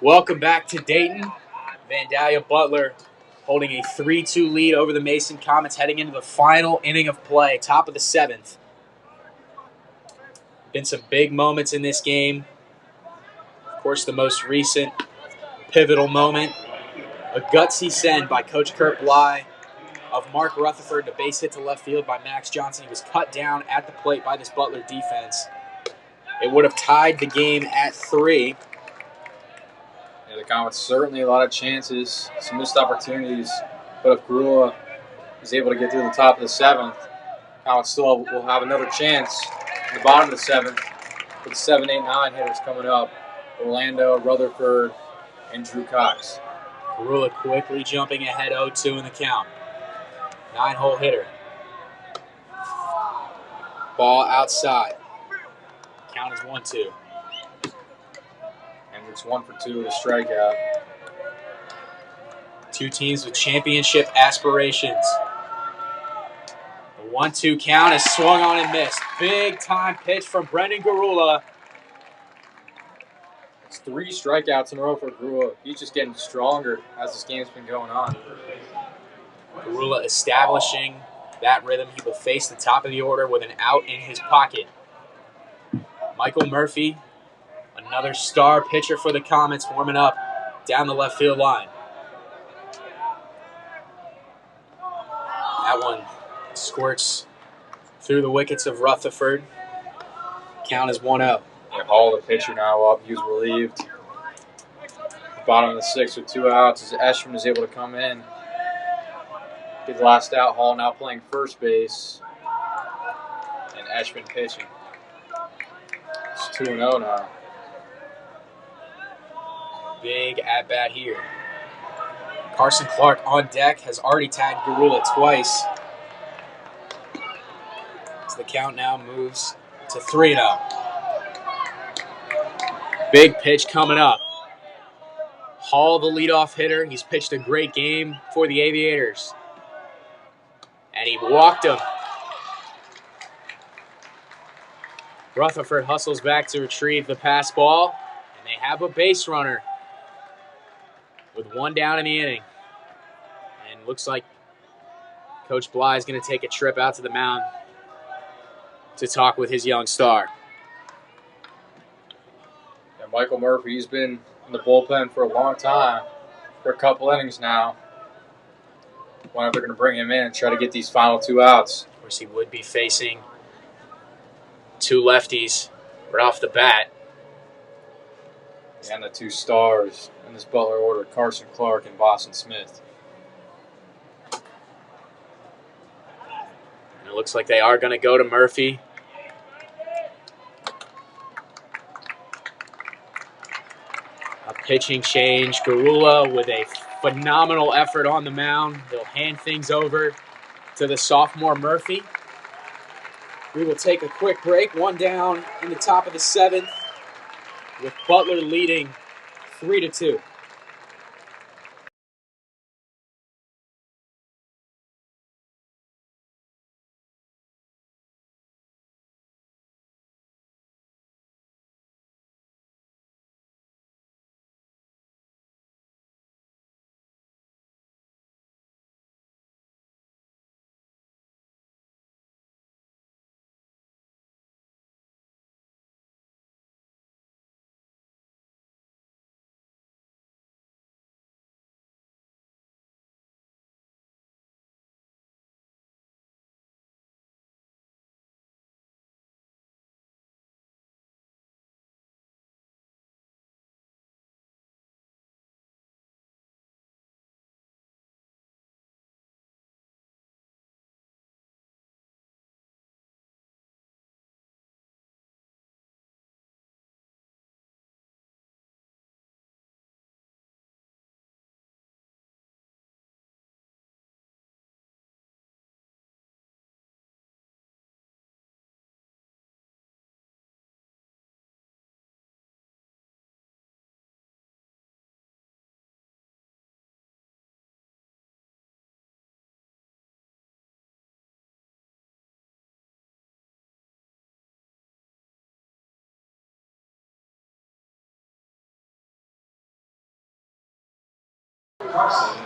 Welcome back to Dayton. Vandalia Butler holding a 3-2 lead over the Mason Comets heading into the final inning of play, top of the 7th. Been some big moments in this game. Of course, the most recent pivotal moment, a gutsy send by Coach Kurt Bly of Mark Rutherford, a base hit to left field by Max Johnson. He was cut down at the plate by this Butler defense. It would have tied the game at 3. Yeah, the Comets certainly a lot of chances, some missed opportunities, but if Garula is able to get through the top of the 7th, Comets still will have another chance at the bottom of the 7th with 7, 8, 9 hitters coming up. Orlando, Rutherford, and Drew Cox. Garula quickly jumping ahead 0-2 in the count. 9-hole hitter. Ball outside. Count is 1-2. Hendricks 1 for 2 with a strikeout. Two teams with championship aspirations. The 1-2 count is swung on and missed. Big time pitch from Brendan Garula. It's 3 strikeouts in a row for Garula. He's just getting stronger as this game's been going on. Garula establishing that rhythm. He will face the top of the order with an out in his pocket. Michael Murphy, another star pitcher for the Comets, warming up down the left field line. That one squirts through the wickets of Rutherford. Count is 1-0. Hall, the pitcher, now up. He was relieved. Bottom of the 6th with 2 outs as Eshman is able to come in. Get the last out. Hall now playing first base. And Eshman pitching. It's 2-0 now. Big at-bat here. Carson Clark on deck has already tagged Garula twice. So the count now moves to 3-0. Big pitch coming up. Hall, the leadoff hitter. He's pitched a great game for the Aviators. And he walked him. Rutherford hustles back to retrieve the pass ball. And they have a base runner with 1 down in the inning. And looks like Coach Bly is going to take a trip out to the mound to talk with his young star. And Michael Murphy, he's been in the bullpen for a long time, for a couple innings now. Wonder if they're going to bring him in and try to get these final 2 outs. Of course, he would be facing 2 lefties right off the bat. And the 2 stars in this Butler order, Carson Clark and Boston Smith. And it looks like they are going to go to Murphy. A pitching change. Garula with a phenomenal effort on the mound. They'll hand things over to the sophomore Murphy. We will take a quick break. 1 down in the top of the 7th. with Butler leading 3-2.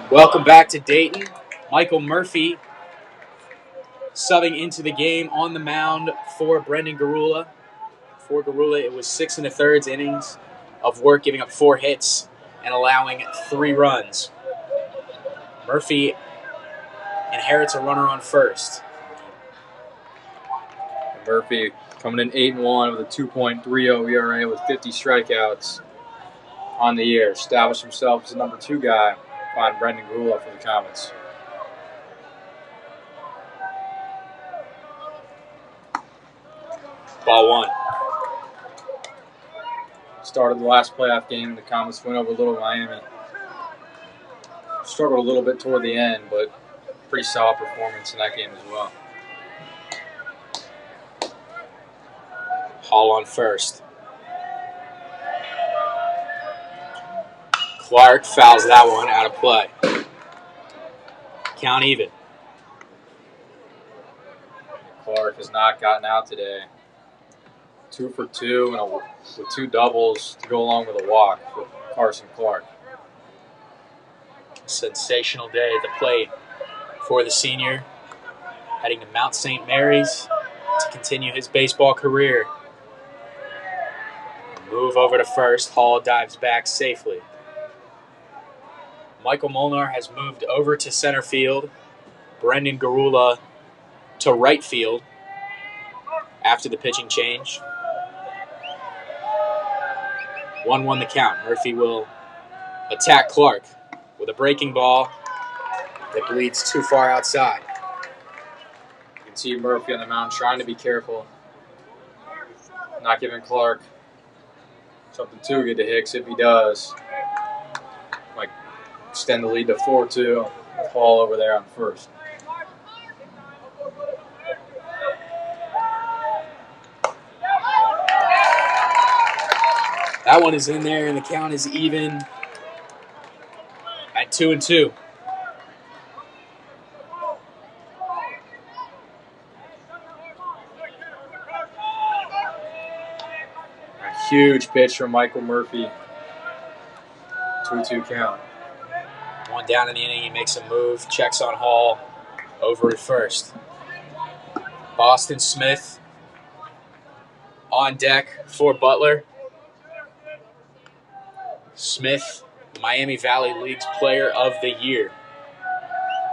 Welcome back to Dayton. Michael Murphy subbing into the game on the mound for Brendan Garula. For Garula, it was 6 1/3 innings of work, giving up 4 hits and allowing 3 runs. Murphy inherits a runner on first. Murphy coming in 8-1 with a 2.30 ERA with 50 strikeouts on the year. Established himself as the number 2 guy behind Brendan Garula for the Comets. Ball 1. Started the last playoff game. The Comets went over Little Miami. Struggled a little bit toward the end, but pretty solid performance in that game as well. Hall on first. Clark fouls that one out of play. Count even. Clark has not gotten out today. 2 for 2 with 2 doubles to go along with a walk for Carson Clark. Sensational day at the plate for the senior, heading to Mount St. Mary's to continue his baseball career. Move over to first. Hall dives back safely. Michael Molnar has moved over to center field. Brendan Garula to right field after the pitching change. 1-1 the count. Murphy will attack Clark with a breaking ball that bleeds too far outside. You can see Murphy on the mound trying to be careful, not giving Clark something too good to hit, 'cause if he does, might extend the lead to 4-2 with Hall over there on first. That one is in there, and the count is even at 2-2. A huge pitch from Michael Murphy. 2-2 count. 1 down in the inning, he makes a move, checks on Hall over at first. Boston Smith on deck for Butler. Smith, Miami Valley League's Player of the Year.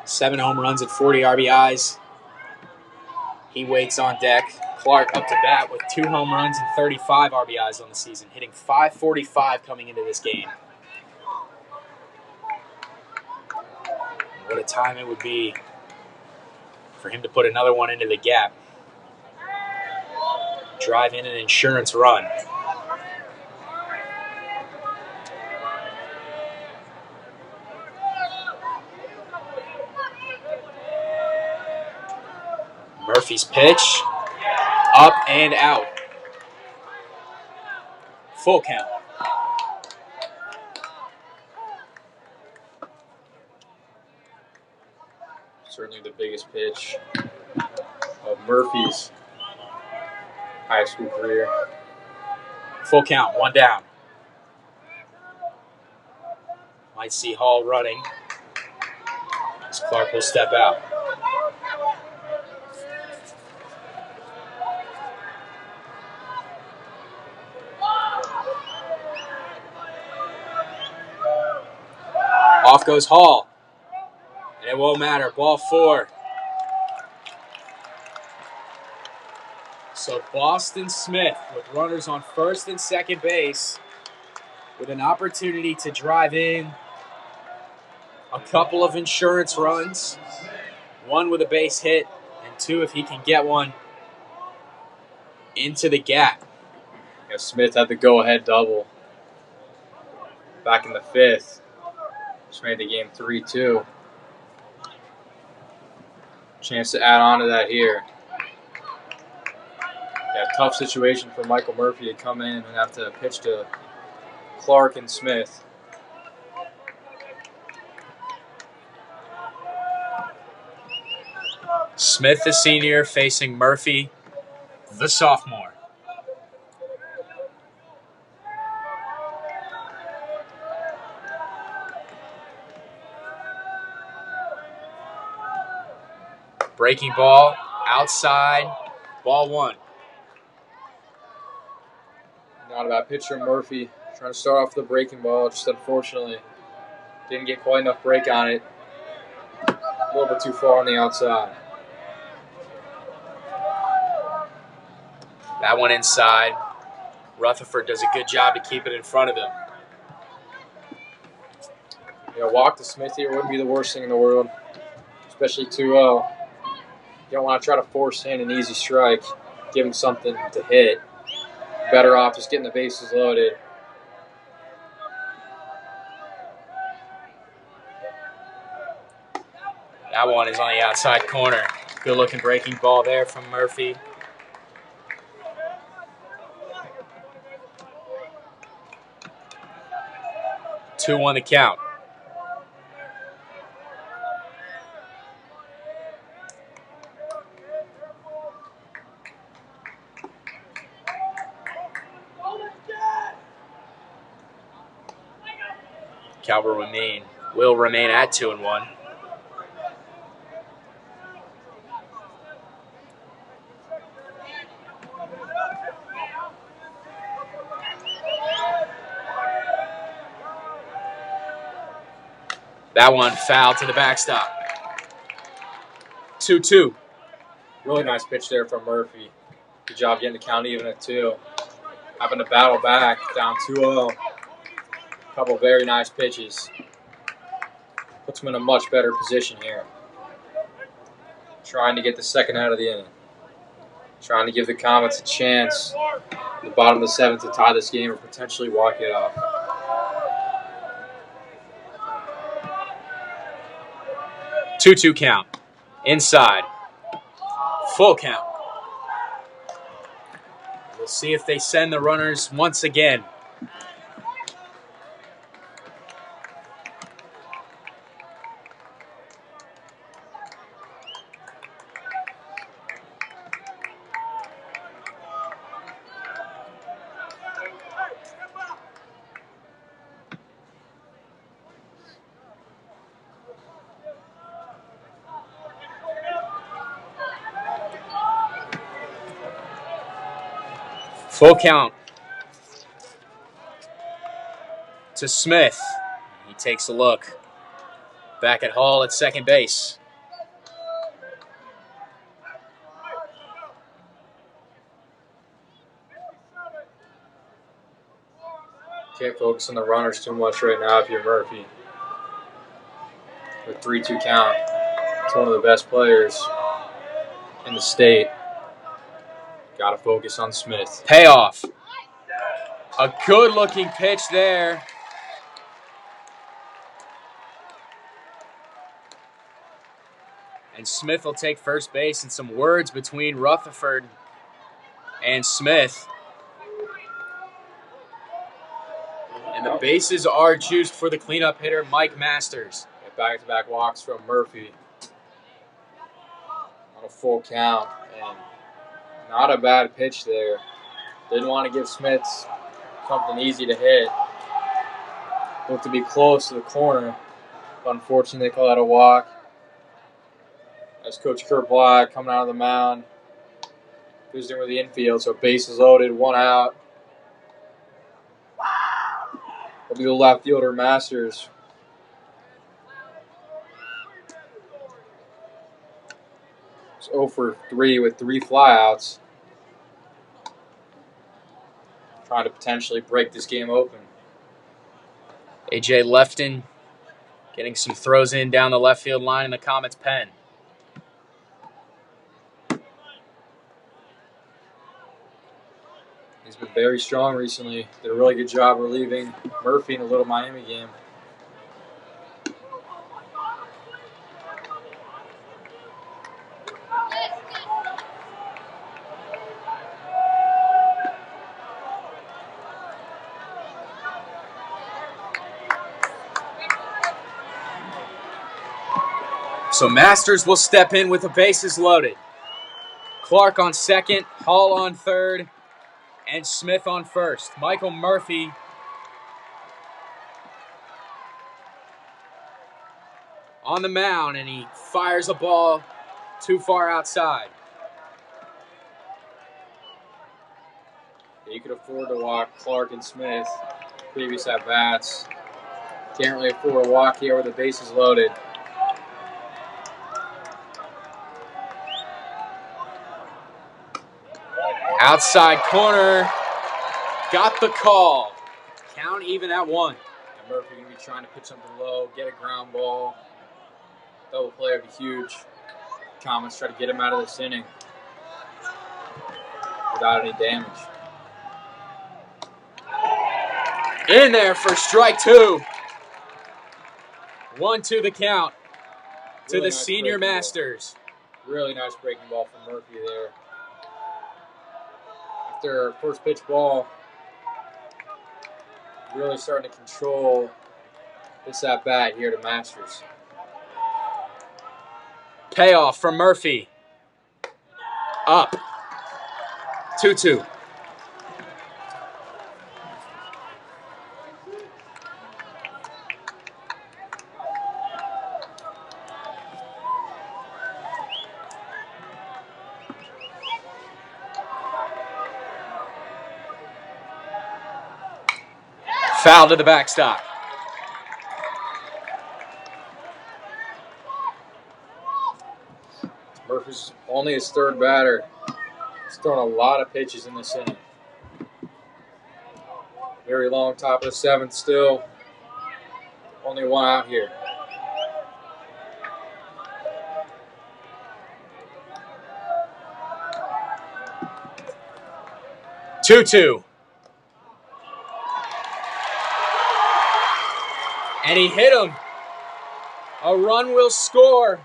7 home runs and 40 RBIs. He waits on deck. Clark up to bat with 2 home runs and 35 RBIs on the season, hitting .545 coming into this game. What a time it would be for him to put another one into the gap. Drive in an insurance run. Murphy's pitch, up and out. Full count. Certainly the biggest pitch of Murphy's high school career. Full count, 1 down. Might see Hall running as Clark will step out. Off goes Hall. And it won't matter. Ball 4. So Boston Smith with runners on first and second base with an opportunity to drive in a couple of insurance runs. 1 with a base hit, and 2 if he can get one into the gap. Yeah, Smith had the go-ahead double back in the 5th. Just made the game 3-2. Chance to add on to that here. Yeah, tough situation for Michael Murphy to come in and have to pitch to Clark and Smith. Smith, the senior, facing Murphy, the sophomore. Breaking ball, outside, ball 1. Not a bad pitcher, Murphy. Trying to start off the breaking ball, just unfortunately didn't get quite enough break on it. A little bit too far on the outside. That one inside. Rutherford does a good job to keep it in front of him. You know, walk to Smith here wouldn't be the worst thing in the world, especially 2-0. You don't want to try to force in an easy strike, give him something to hit. Better off just getting the bases loaded. That one is on the outside corner. Good looking breaking ball there from Murphy. Two on the count. Cal will remain at 2-1. That one foul to the backstop. 2-2. Really nice pitch there from Murphy. Good job getting the count even at 2. Having to battle back, down 2-0. Couple very nice pitches. Puts him in a much better position here. Trying to get the second out of the inning. Trying to give the Comets a chance at the bottom of the 7th to tie this game or potentially walk it off. Two count. Inside. Full count. We'll see if they send the runners once again. Full count to Smith. He takes a look. Back at Hall at second base. Can't focus on the runners too much right now if you're Murphy. With 3-2 count. It's one of the best players in the state. Got to focus on Smith. Payoff. A good-looking pitch there. And Smith will take first base, and some words between Rutherford and Smith. And the bases are juiced for the cleanup hitter, Mike Masters. Back-to-back walks from Murphy on a full count. And not a bad pitch there. Didn't want to give Smith something easy to hit. Looked to be close to the corner. But unfortunately, they call that a walk. That's Coach Kurt Black coming out of the mound. Visiting with the infield, so bases loaded, 1 out. It'll be the left fielder, Masters. It's 0 for 3 with 3 flyouts. Trying to potentially break this game open. A.J. Lefton getting some throws in down the left field line in the Comets' pen. He's been very strong recently. Did a really good job relieving Murphy in the Little Miami game. So Masters will step in with the bases loaded. Clark on second, Hall on third, and Smith on first. Michael Murphy on the mound, and he fires a ball too far outside. You could afford to walk Clark and Smith previous at-bats. Can't really afford a walk here with the bases loaded. Outside corner, got the call. Count even at 1. And Murphy going to be trying to pitch something low, get a ground ball. Double play would be huge. Comets try to get him out of this inning without any damage. In there for strike 2. 1-2 the count to Really the nice senior breaking Masters. ball. Really nice breaking ball from Murphy there. After first pitch ball, really starting to control this at-bat here to Masters. Payoff from Murphy. Up. 2-2. Foul to the backstop. Murphy's only his third batter. He's thrown a lot of pitches in this inning. Very long top of the 7th still. Only 1 out here. Two. And he hit him. A run will score.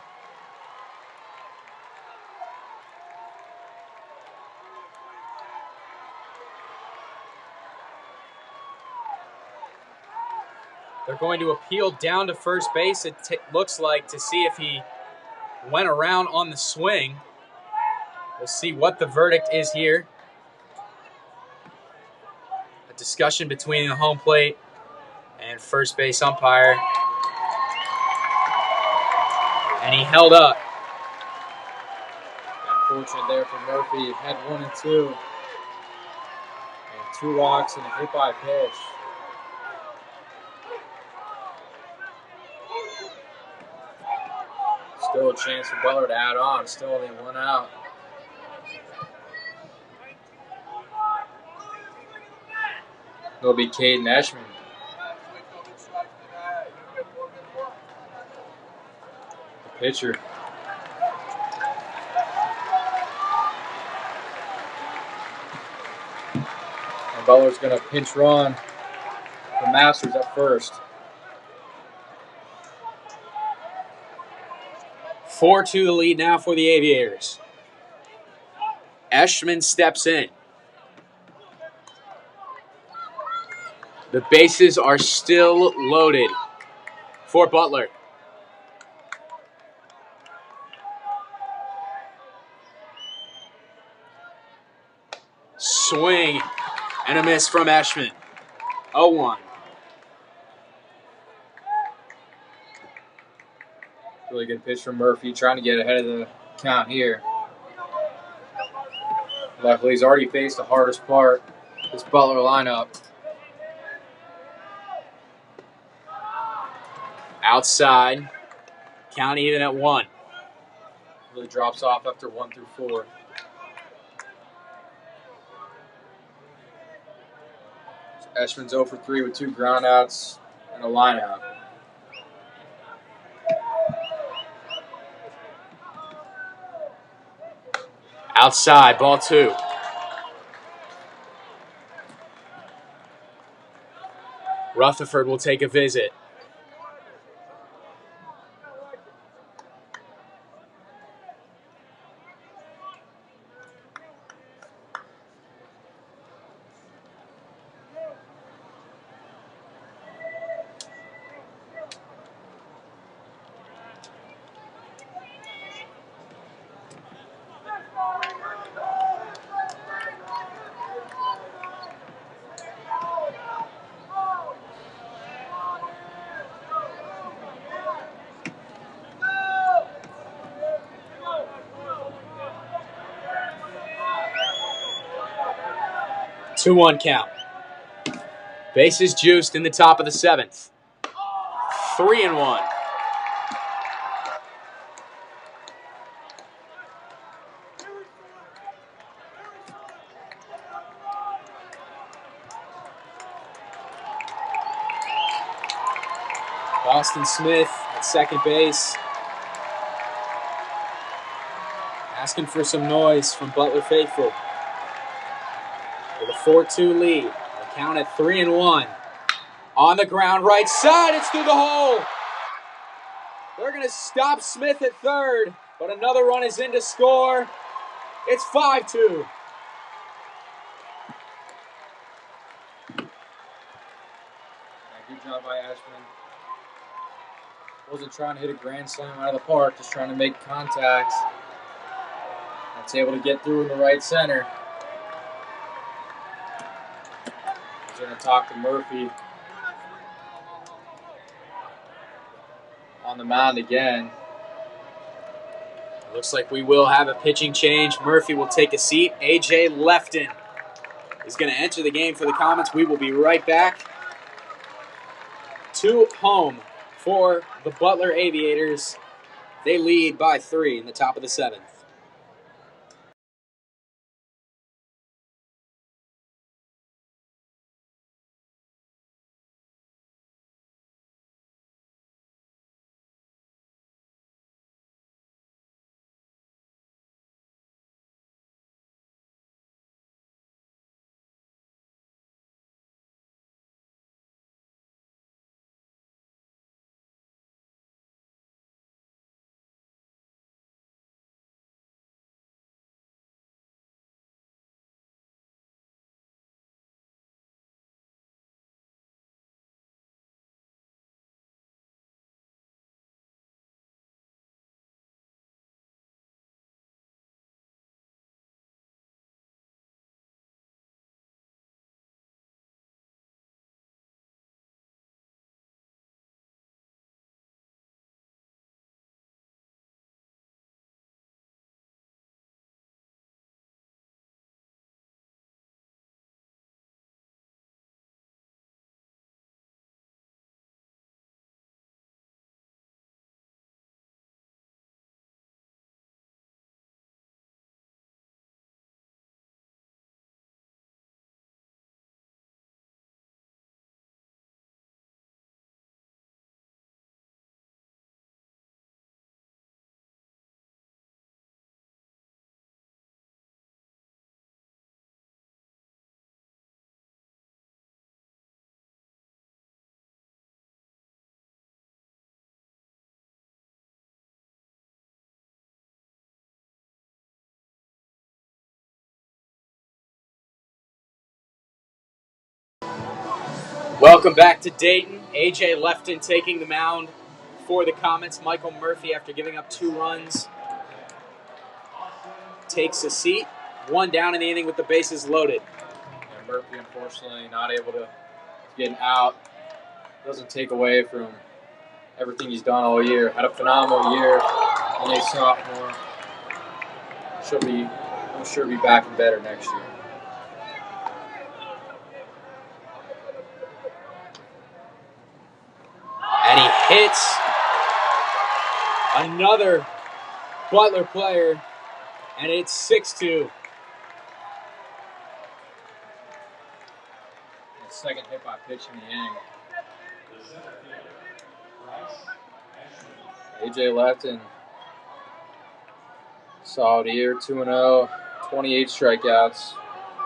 They're going to appeal down to first base, it looks like, to see if he went around on the swing. We'll see what the verdict is here. A discussion between the home plate and first base umpire. And he held up. Unfortunate there for Murphy. Had 1 and 2. And 2 walks and a hit by pitch. Still a chance for Butler to add on. Still only 1 out. It'll be Caden Eschman. The pitcher. And Butler's going to pinch run for Masters at first. 4-2 the lead now for the Aviators. Eschman steps in. The bases are still loaded for Butler. Swing and a miss from Eschman. 0-1. Really good pitch from Murphy, trying to get ahead of the count here. Luckily, he's already faced the hardest part, this Butler lineup. Outside. Count even at 1. Really drops off after 1 through 4. So Eschman's 0 for 3 with 2 groundouts and a lineout. Outside, ball 2. Rutherford will take a visit. Two 1 count. Bases juiced in the top of the 7th. 3-1. Boston Smith at second base. Asking for some noise from Butler faithful. With a 4-2 lead. The count at 3-1. On the ground, right side, it's through the hole. They're going to stop Smith at third, but another run is in to score. It's 5-2. Good job by Eschman. Wasn't trying to hit a grand slam out of the park, just trying to make contact. That's able to get through in the right center. He's going to talk to Murphy on the mound again. Looks like we will have a pitching change. Murphy will take a seat. A.J. Lefton is going to enter the game for the Comets. We will be right back. To home for the Butler Aviators. They lead by 3 in the top of the 7th. Welcome back to Dayton. A.J. Lefton taking the mound for the Comets. Michael Murphy, after giving up 2 runs, takes a seat. 1 down in the inning with the bases loaded. And Murphy, unfortunately, not able to get an out. Doesn't take away from everything he's done all year. Had a phenomenal year. Only a sophomore. I'm sure be back and better next year. And he hits another Butler player, and it's 6-2. Second hit by pitch in the inning. A.J. Lefton, solid year, 2-0, 28 strikeouts,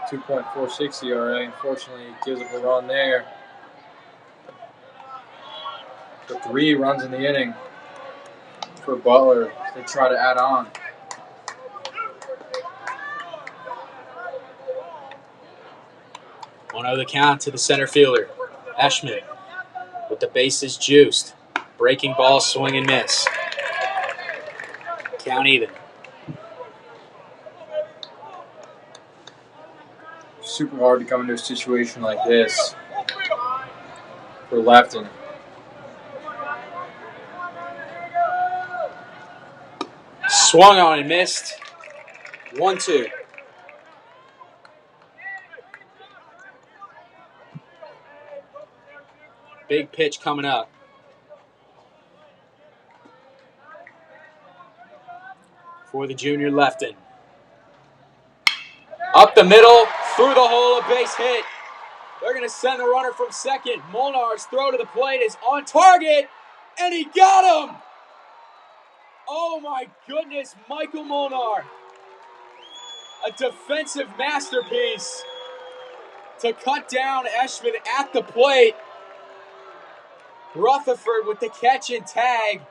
2.46 ERA. Unfortunately, gives up a run there. For 3 runs in the inning for Butler to try to add on. On the count to the center fielder, Eschman, with the bases juiced. Breaking ball, swing and miss. Count even. Super hard to come into a situation like this for Lefton. Swung on and missed. 1-2. Big pitch coming up. For the junior Lefton. Up the middle, through the hole, a base hit. They're going to send the runner from second. Molnar's throw to the plate is on target, and he got him! Oh my goodness, Michael Molnar. A defensive masterpiece to cut down Eschman at the plate. Rutherford with the catch and tag.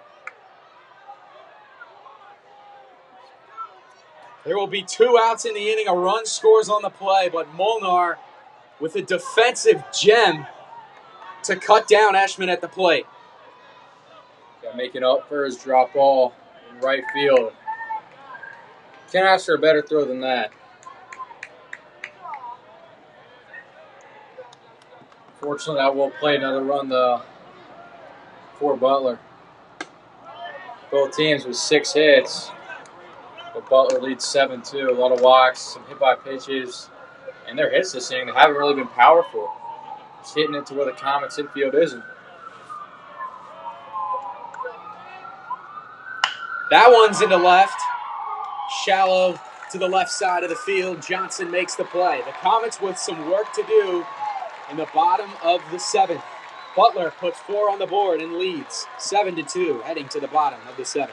There will be 2 outs in the inning. A run scores on the play, but Molnar with a defensive gem to cut down Eschman at the plate. Got making up for his drop ball in right field. Can't ask for a better throw than that. Fortunately, I will play another run for Butler. Both teams with 6 hits. But Butler leads 7-2. A lot of walks, some hit by pitches. And their hits this inning, they haven't really been powerful. Just hitting it to where the Comets infield isn't. That one's into left. Shallow to the left side of the field. Johnson makes the play. The Comets with some work to do in the bottom of the 7th. Butler puts 4 on the board and leads 7-2, heading to the bottom of the 7th.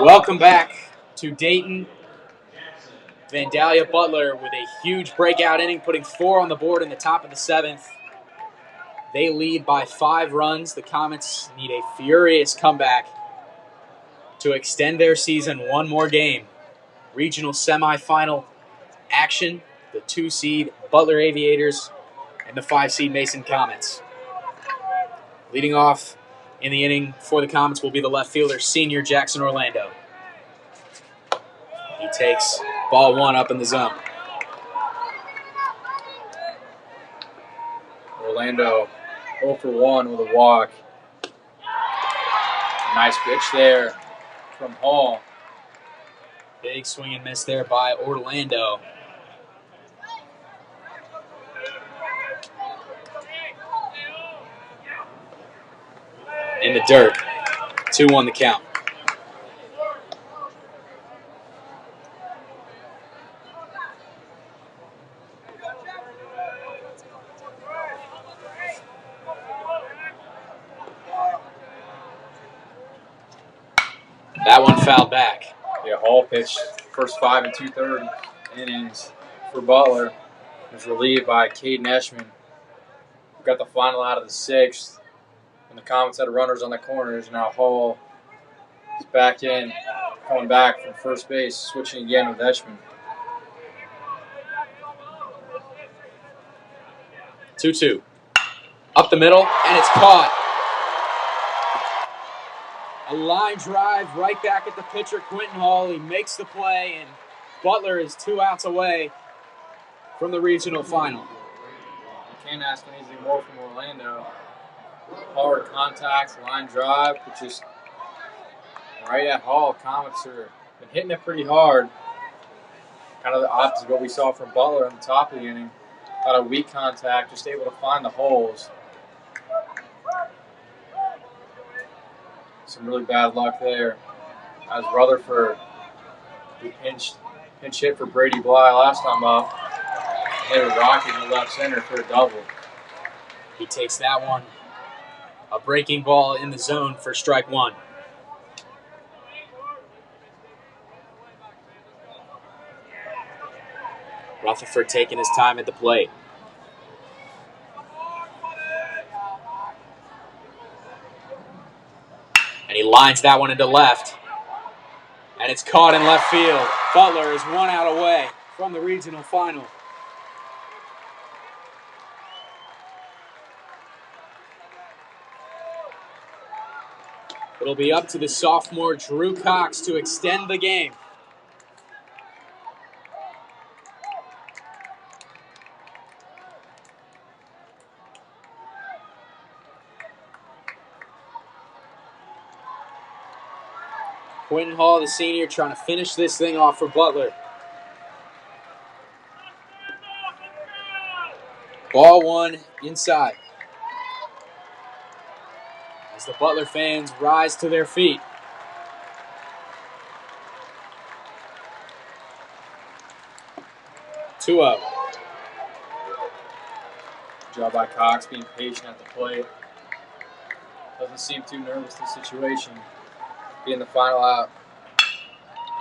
Welcome back to Dayton. Vandalia Butler with a huge breakout inning, putting 4 on the board in the top of the 7th. They lead by 5 runs. The Comets need a furious comeback to extend their season one more game. Regional semifinal action, the 2-seed Butler Aviators and the 5-seed Mason Comets. Leading off in the inning for the Comets will be the left fielder, senior Jackson Orlando. He takes ball 1 up in the zone. Orlando 0 for 1 with a walk. Nice pitch there from Hall. Big swing and miss there by Orlando. In the dirt. 2-1 the count. That one fouled back. Yeah, Hall pitched first 5 2/3 innings for Butler. Was relieved by Caden Eschman. Got the final out of the 6th. When the Comets had runners on the corners, now Hall is back in, coming back from first base, switching again with Eschman. 2-2. Up the middle, and it's caught. A line drive right back at the pitcher, Quentin Hall. He makes the play, and Butler is 2 outs away from the regional final. You can't ask anything more from Orlando. Hard contact, line drive, but just right at Hall. Comets are been hitting it pretty hard. Kind of the opposite of what we saw from Butler on the top of the inning. A lot of weak contact, just able to find the holes. Some really bad luck there. As Rutherford, who pinch hit for Brady Bly last time up, hit a rocket in the left center for a double. He takes that one. A breaking ball in the zone for strike 1. Rutherford taking his time at the plate. And he lines that one into left. And it's caught in left field. Butler is 1 out away from the regional final. It'll be up to the sophomore Drew Cox to extend the game. Quentin Hall, the senior, trying to finish this thing off for Butler. Ball 1 inside. As the Butler fans rise to their feet. Two out. Good job by Cox being patient at the plate. Doesn't seem too nervous in the situation. Being the final out.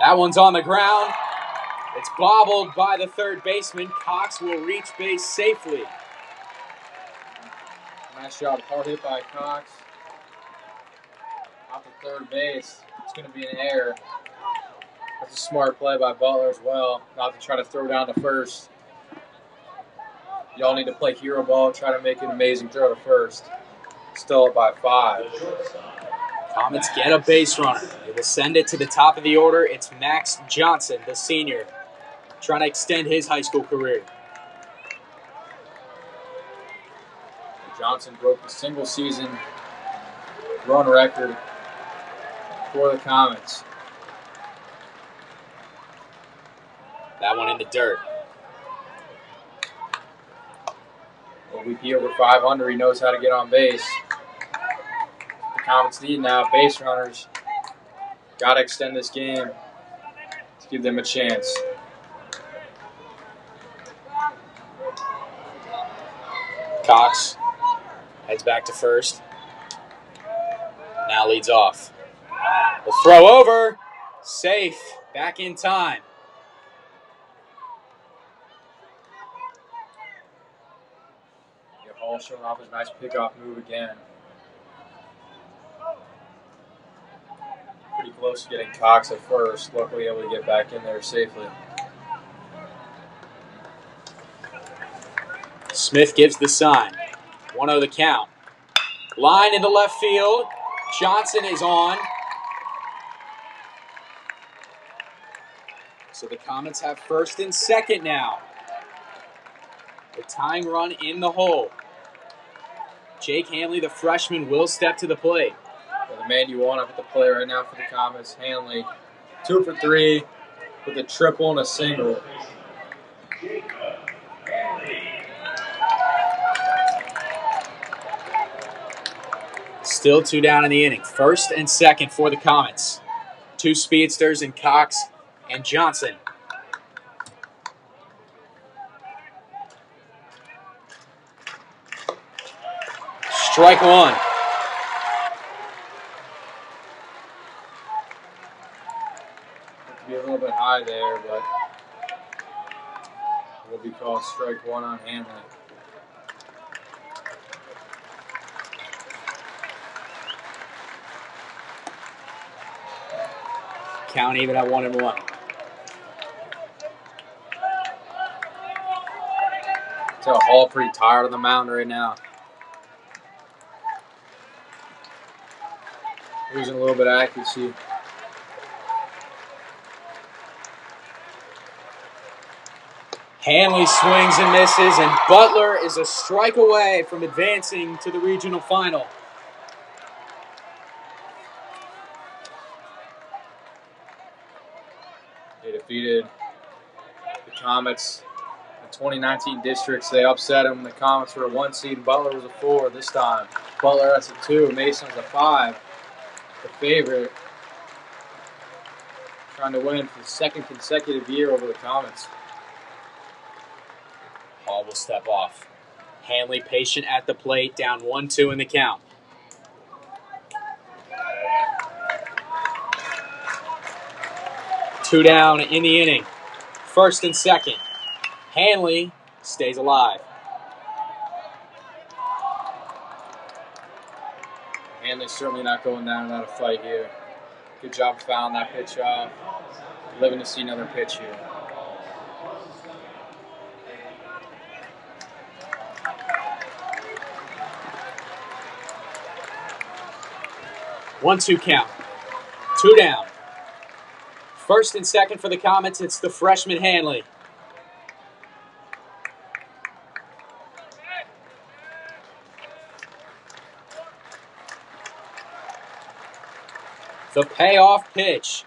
That one's on the ground. It's bobbled by the third baseman. Cox will reach base safely. Nice job. Hard hit by Cox. Off the third base. It's going to be an error. That's a smart play by Butler as well. Not to try to throw down to first. Y'all need to play hero ball. Try to make an amazing throw to first. Still up by 5. Comets get a base runner. They will send it to the top of the order. It's Max Johnson, the senior, trying to extend his high school career. Johnson broke the single season run record for the Comets. That one in the dirt. OVP over 500. He knows how to get on base. The Comets need now base runners. Got to extend this game to give them a chance. Cox heads back to first. Now leads off. The throw over. Safe. Back in time. Hall showing off his nice pickoff move again. Pretty close to getting Cox at first. Luckily able to get back in there safely. Smith gives the sign. 1-0 the count. Line into left field. Johnson is on. So the Comets have first and second now. The tying run in the hole. Jake Hanley, the freshman, will step to the plate. Well, the man you want up at the plate right now for the Comets, Hanley. 2 for 3 with a triple and a single. Still 2 down in the inning. First and second for the Comets. 2 speedsters in Cox and Johnson. Strike 1. Be a little bit high there, but it will be called strike 1 on Hanley. Count even at 1-1. So Hall pretty tired on the mound right now. Losing a little bit of accuracy. Hanley swings and misses, and Butler is a strike away from advancing to the regional final. They defeated the Comets in 2019 districts. They upset them. The Comets were a 1 seed, and Butler was a 4 this time. Butler, that's a 2. Mason's a 5. The favorite. Trying to win for the second consecutive year over the Comets. Hall will step off. Hanley patient at the plate, down 1-2 in the count. Two down in the inning. First and second. Hanley stays alive. Hanley's certainly not going down without a fight here. Good job fouling that pitch off. Living to see another pitch here. One-two count. 2 down. First and second for the Comets, it's the freshman Hanley. The payoff pitch.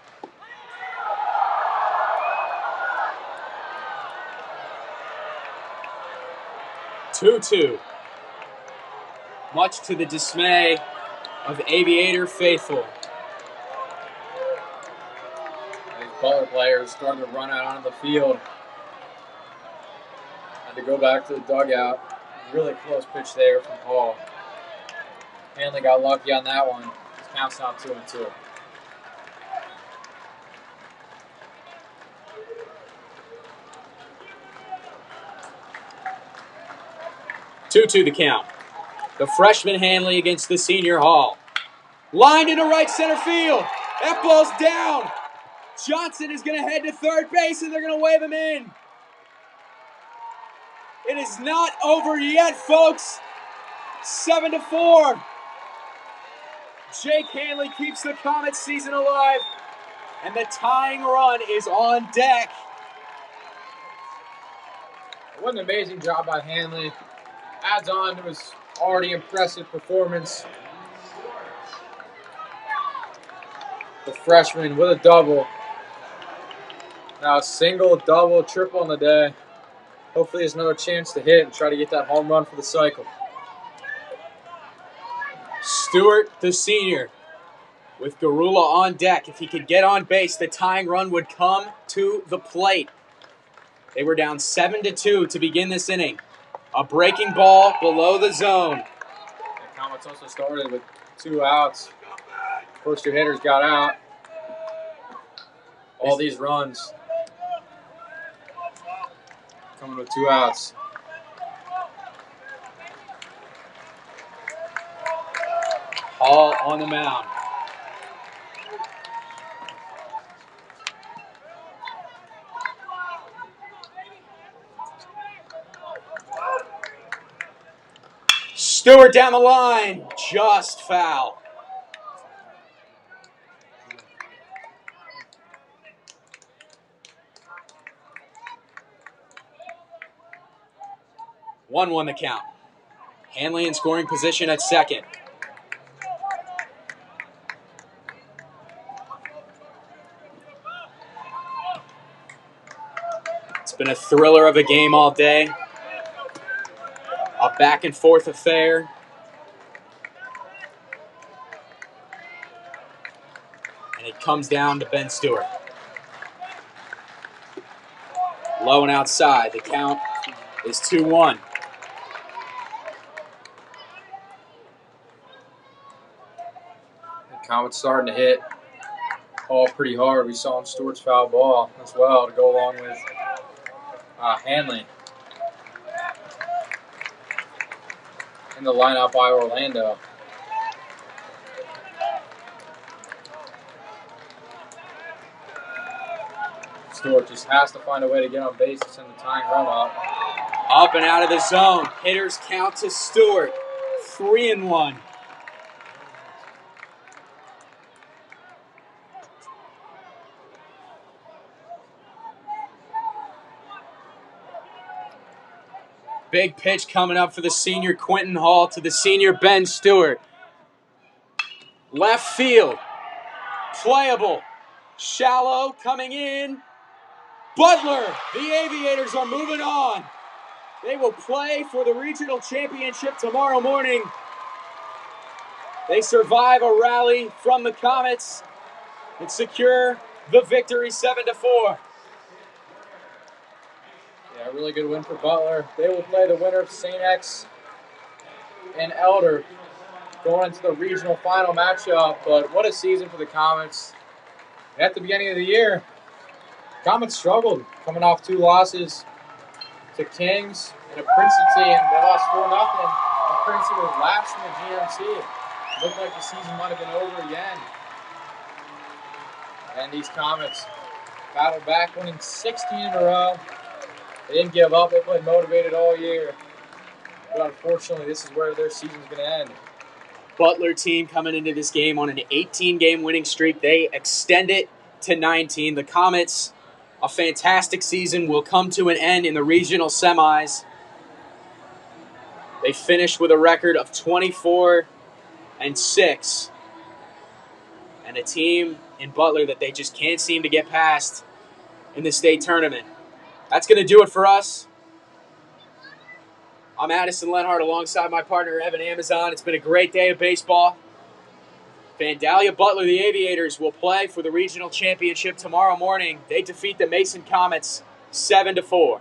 Two-two. Much to the dismay of Aviator faithful. These Butler players starting to run out onto the field. Had to go back to the dugout. Really close pitch there from Hall. Hanley got lucky on that one. His count's now 2-2. 2-2 the count. The freshman Hanley against the senior Hall. Lined into right center field. That ball's down. Johnson is going to head to third base, and they're going to wave him in. It is not over yet, folks. 7-4. Jake Hanley keeps the Comets season alive, and the tying run is on deck. What an amazing job by Hanley. Adds on to his already impressive performance. The freshman with a double. Now a single, double, triple on the day. Hopefully there's another chance to hit and try to get that home run for the cycle. Stewart, the senior, with Garula on deck. If he could get on base, the tying run would come to the plate. They were down 7-2 to begin this inning. A breaking ball below the zone. The Comets also started with 2 outs. First 2 hitters got out. All these runs coming with 2 outs. on the mound. Stewart down the line, just foul. One the count. Hanley in scoring position at second. It's been a thriller of a game all day. A back and forth affair. And it comes down to Ben Stewart. Low and outside. The count is 2-1. The Comets starting to hit Hall pretty hard. We saw in Stewart's foul ball as well to go along with Hanley in the lineup by Orlando. Stewart just has to find a way to get on base to send the tying run up. Up and out of the zone. Hitters count to Stewart. 3-1. Big pitch coming up for the senior Quentin Hall to the senior Ben Stewart. Left field. Playable. Shallow coming in. Butler. The Aviators are moving on. They will play for the regional championship tomorrow morning. They survive a rally from the Comets and secure the victory 7-4. Yeah, a really good win for Butler. They will play the winner of St. X and Elder going into the regional final matchup. But what a season for the Comets. At the beginning of the year, Comets struggled, coming off 2 losses to Kings and a Princeton team. They lost 4-0. And Princeton was last in the GMC. Looked like the season might have been over again. And these Comets battled back, winning 16 in a row. They didn't give up. They played motivated all year. But unfortunately, this is where their season's going to end. Butler team coming into this game on an 18-game winning streak. They extend it to 19. The Comets, a fantastic season, will come to an end in the regional semis. They finished with a record of 24-6. And a team in Butler that they just can't seem to get past in the state tournament. That's going to do it for us. I'm Addison Lenhart alongside my partner Evan Amazon. It's been a great day of baseball. Vandalia Butler, the Aviators, will play for the regional championship tomorrow morning. They defeat the Mason Comets 7-4.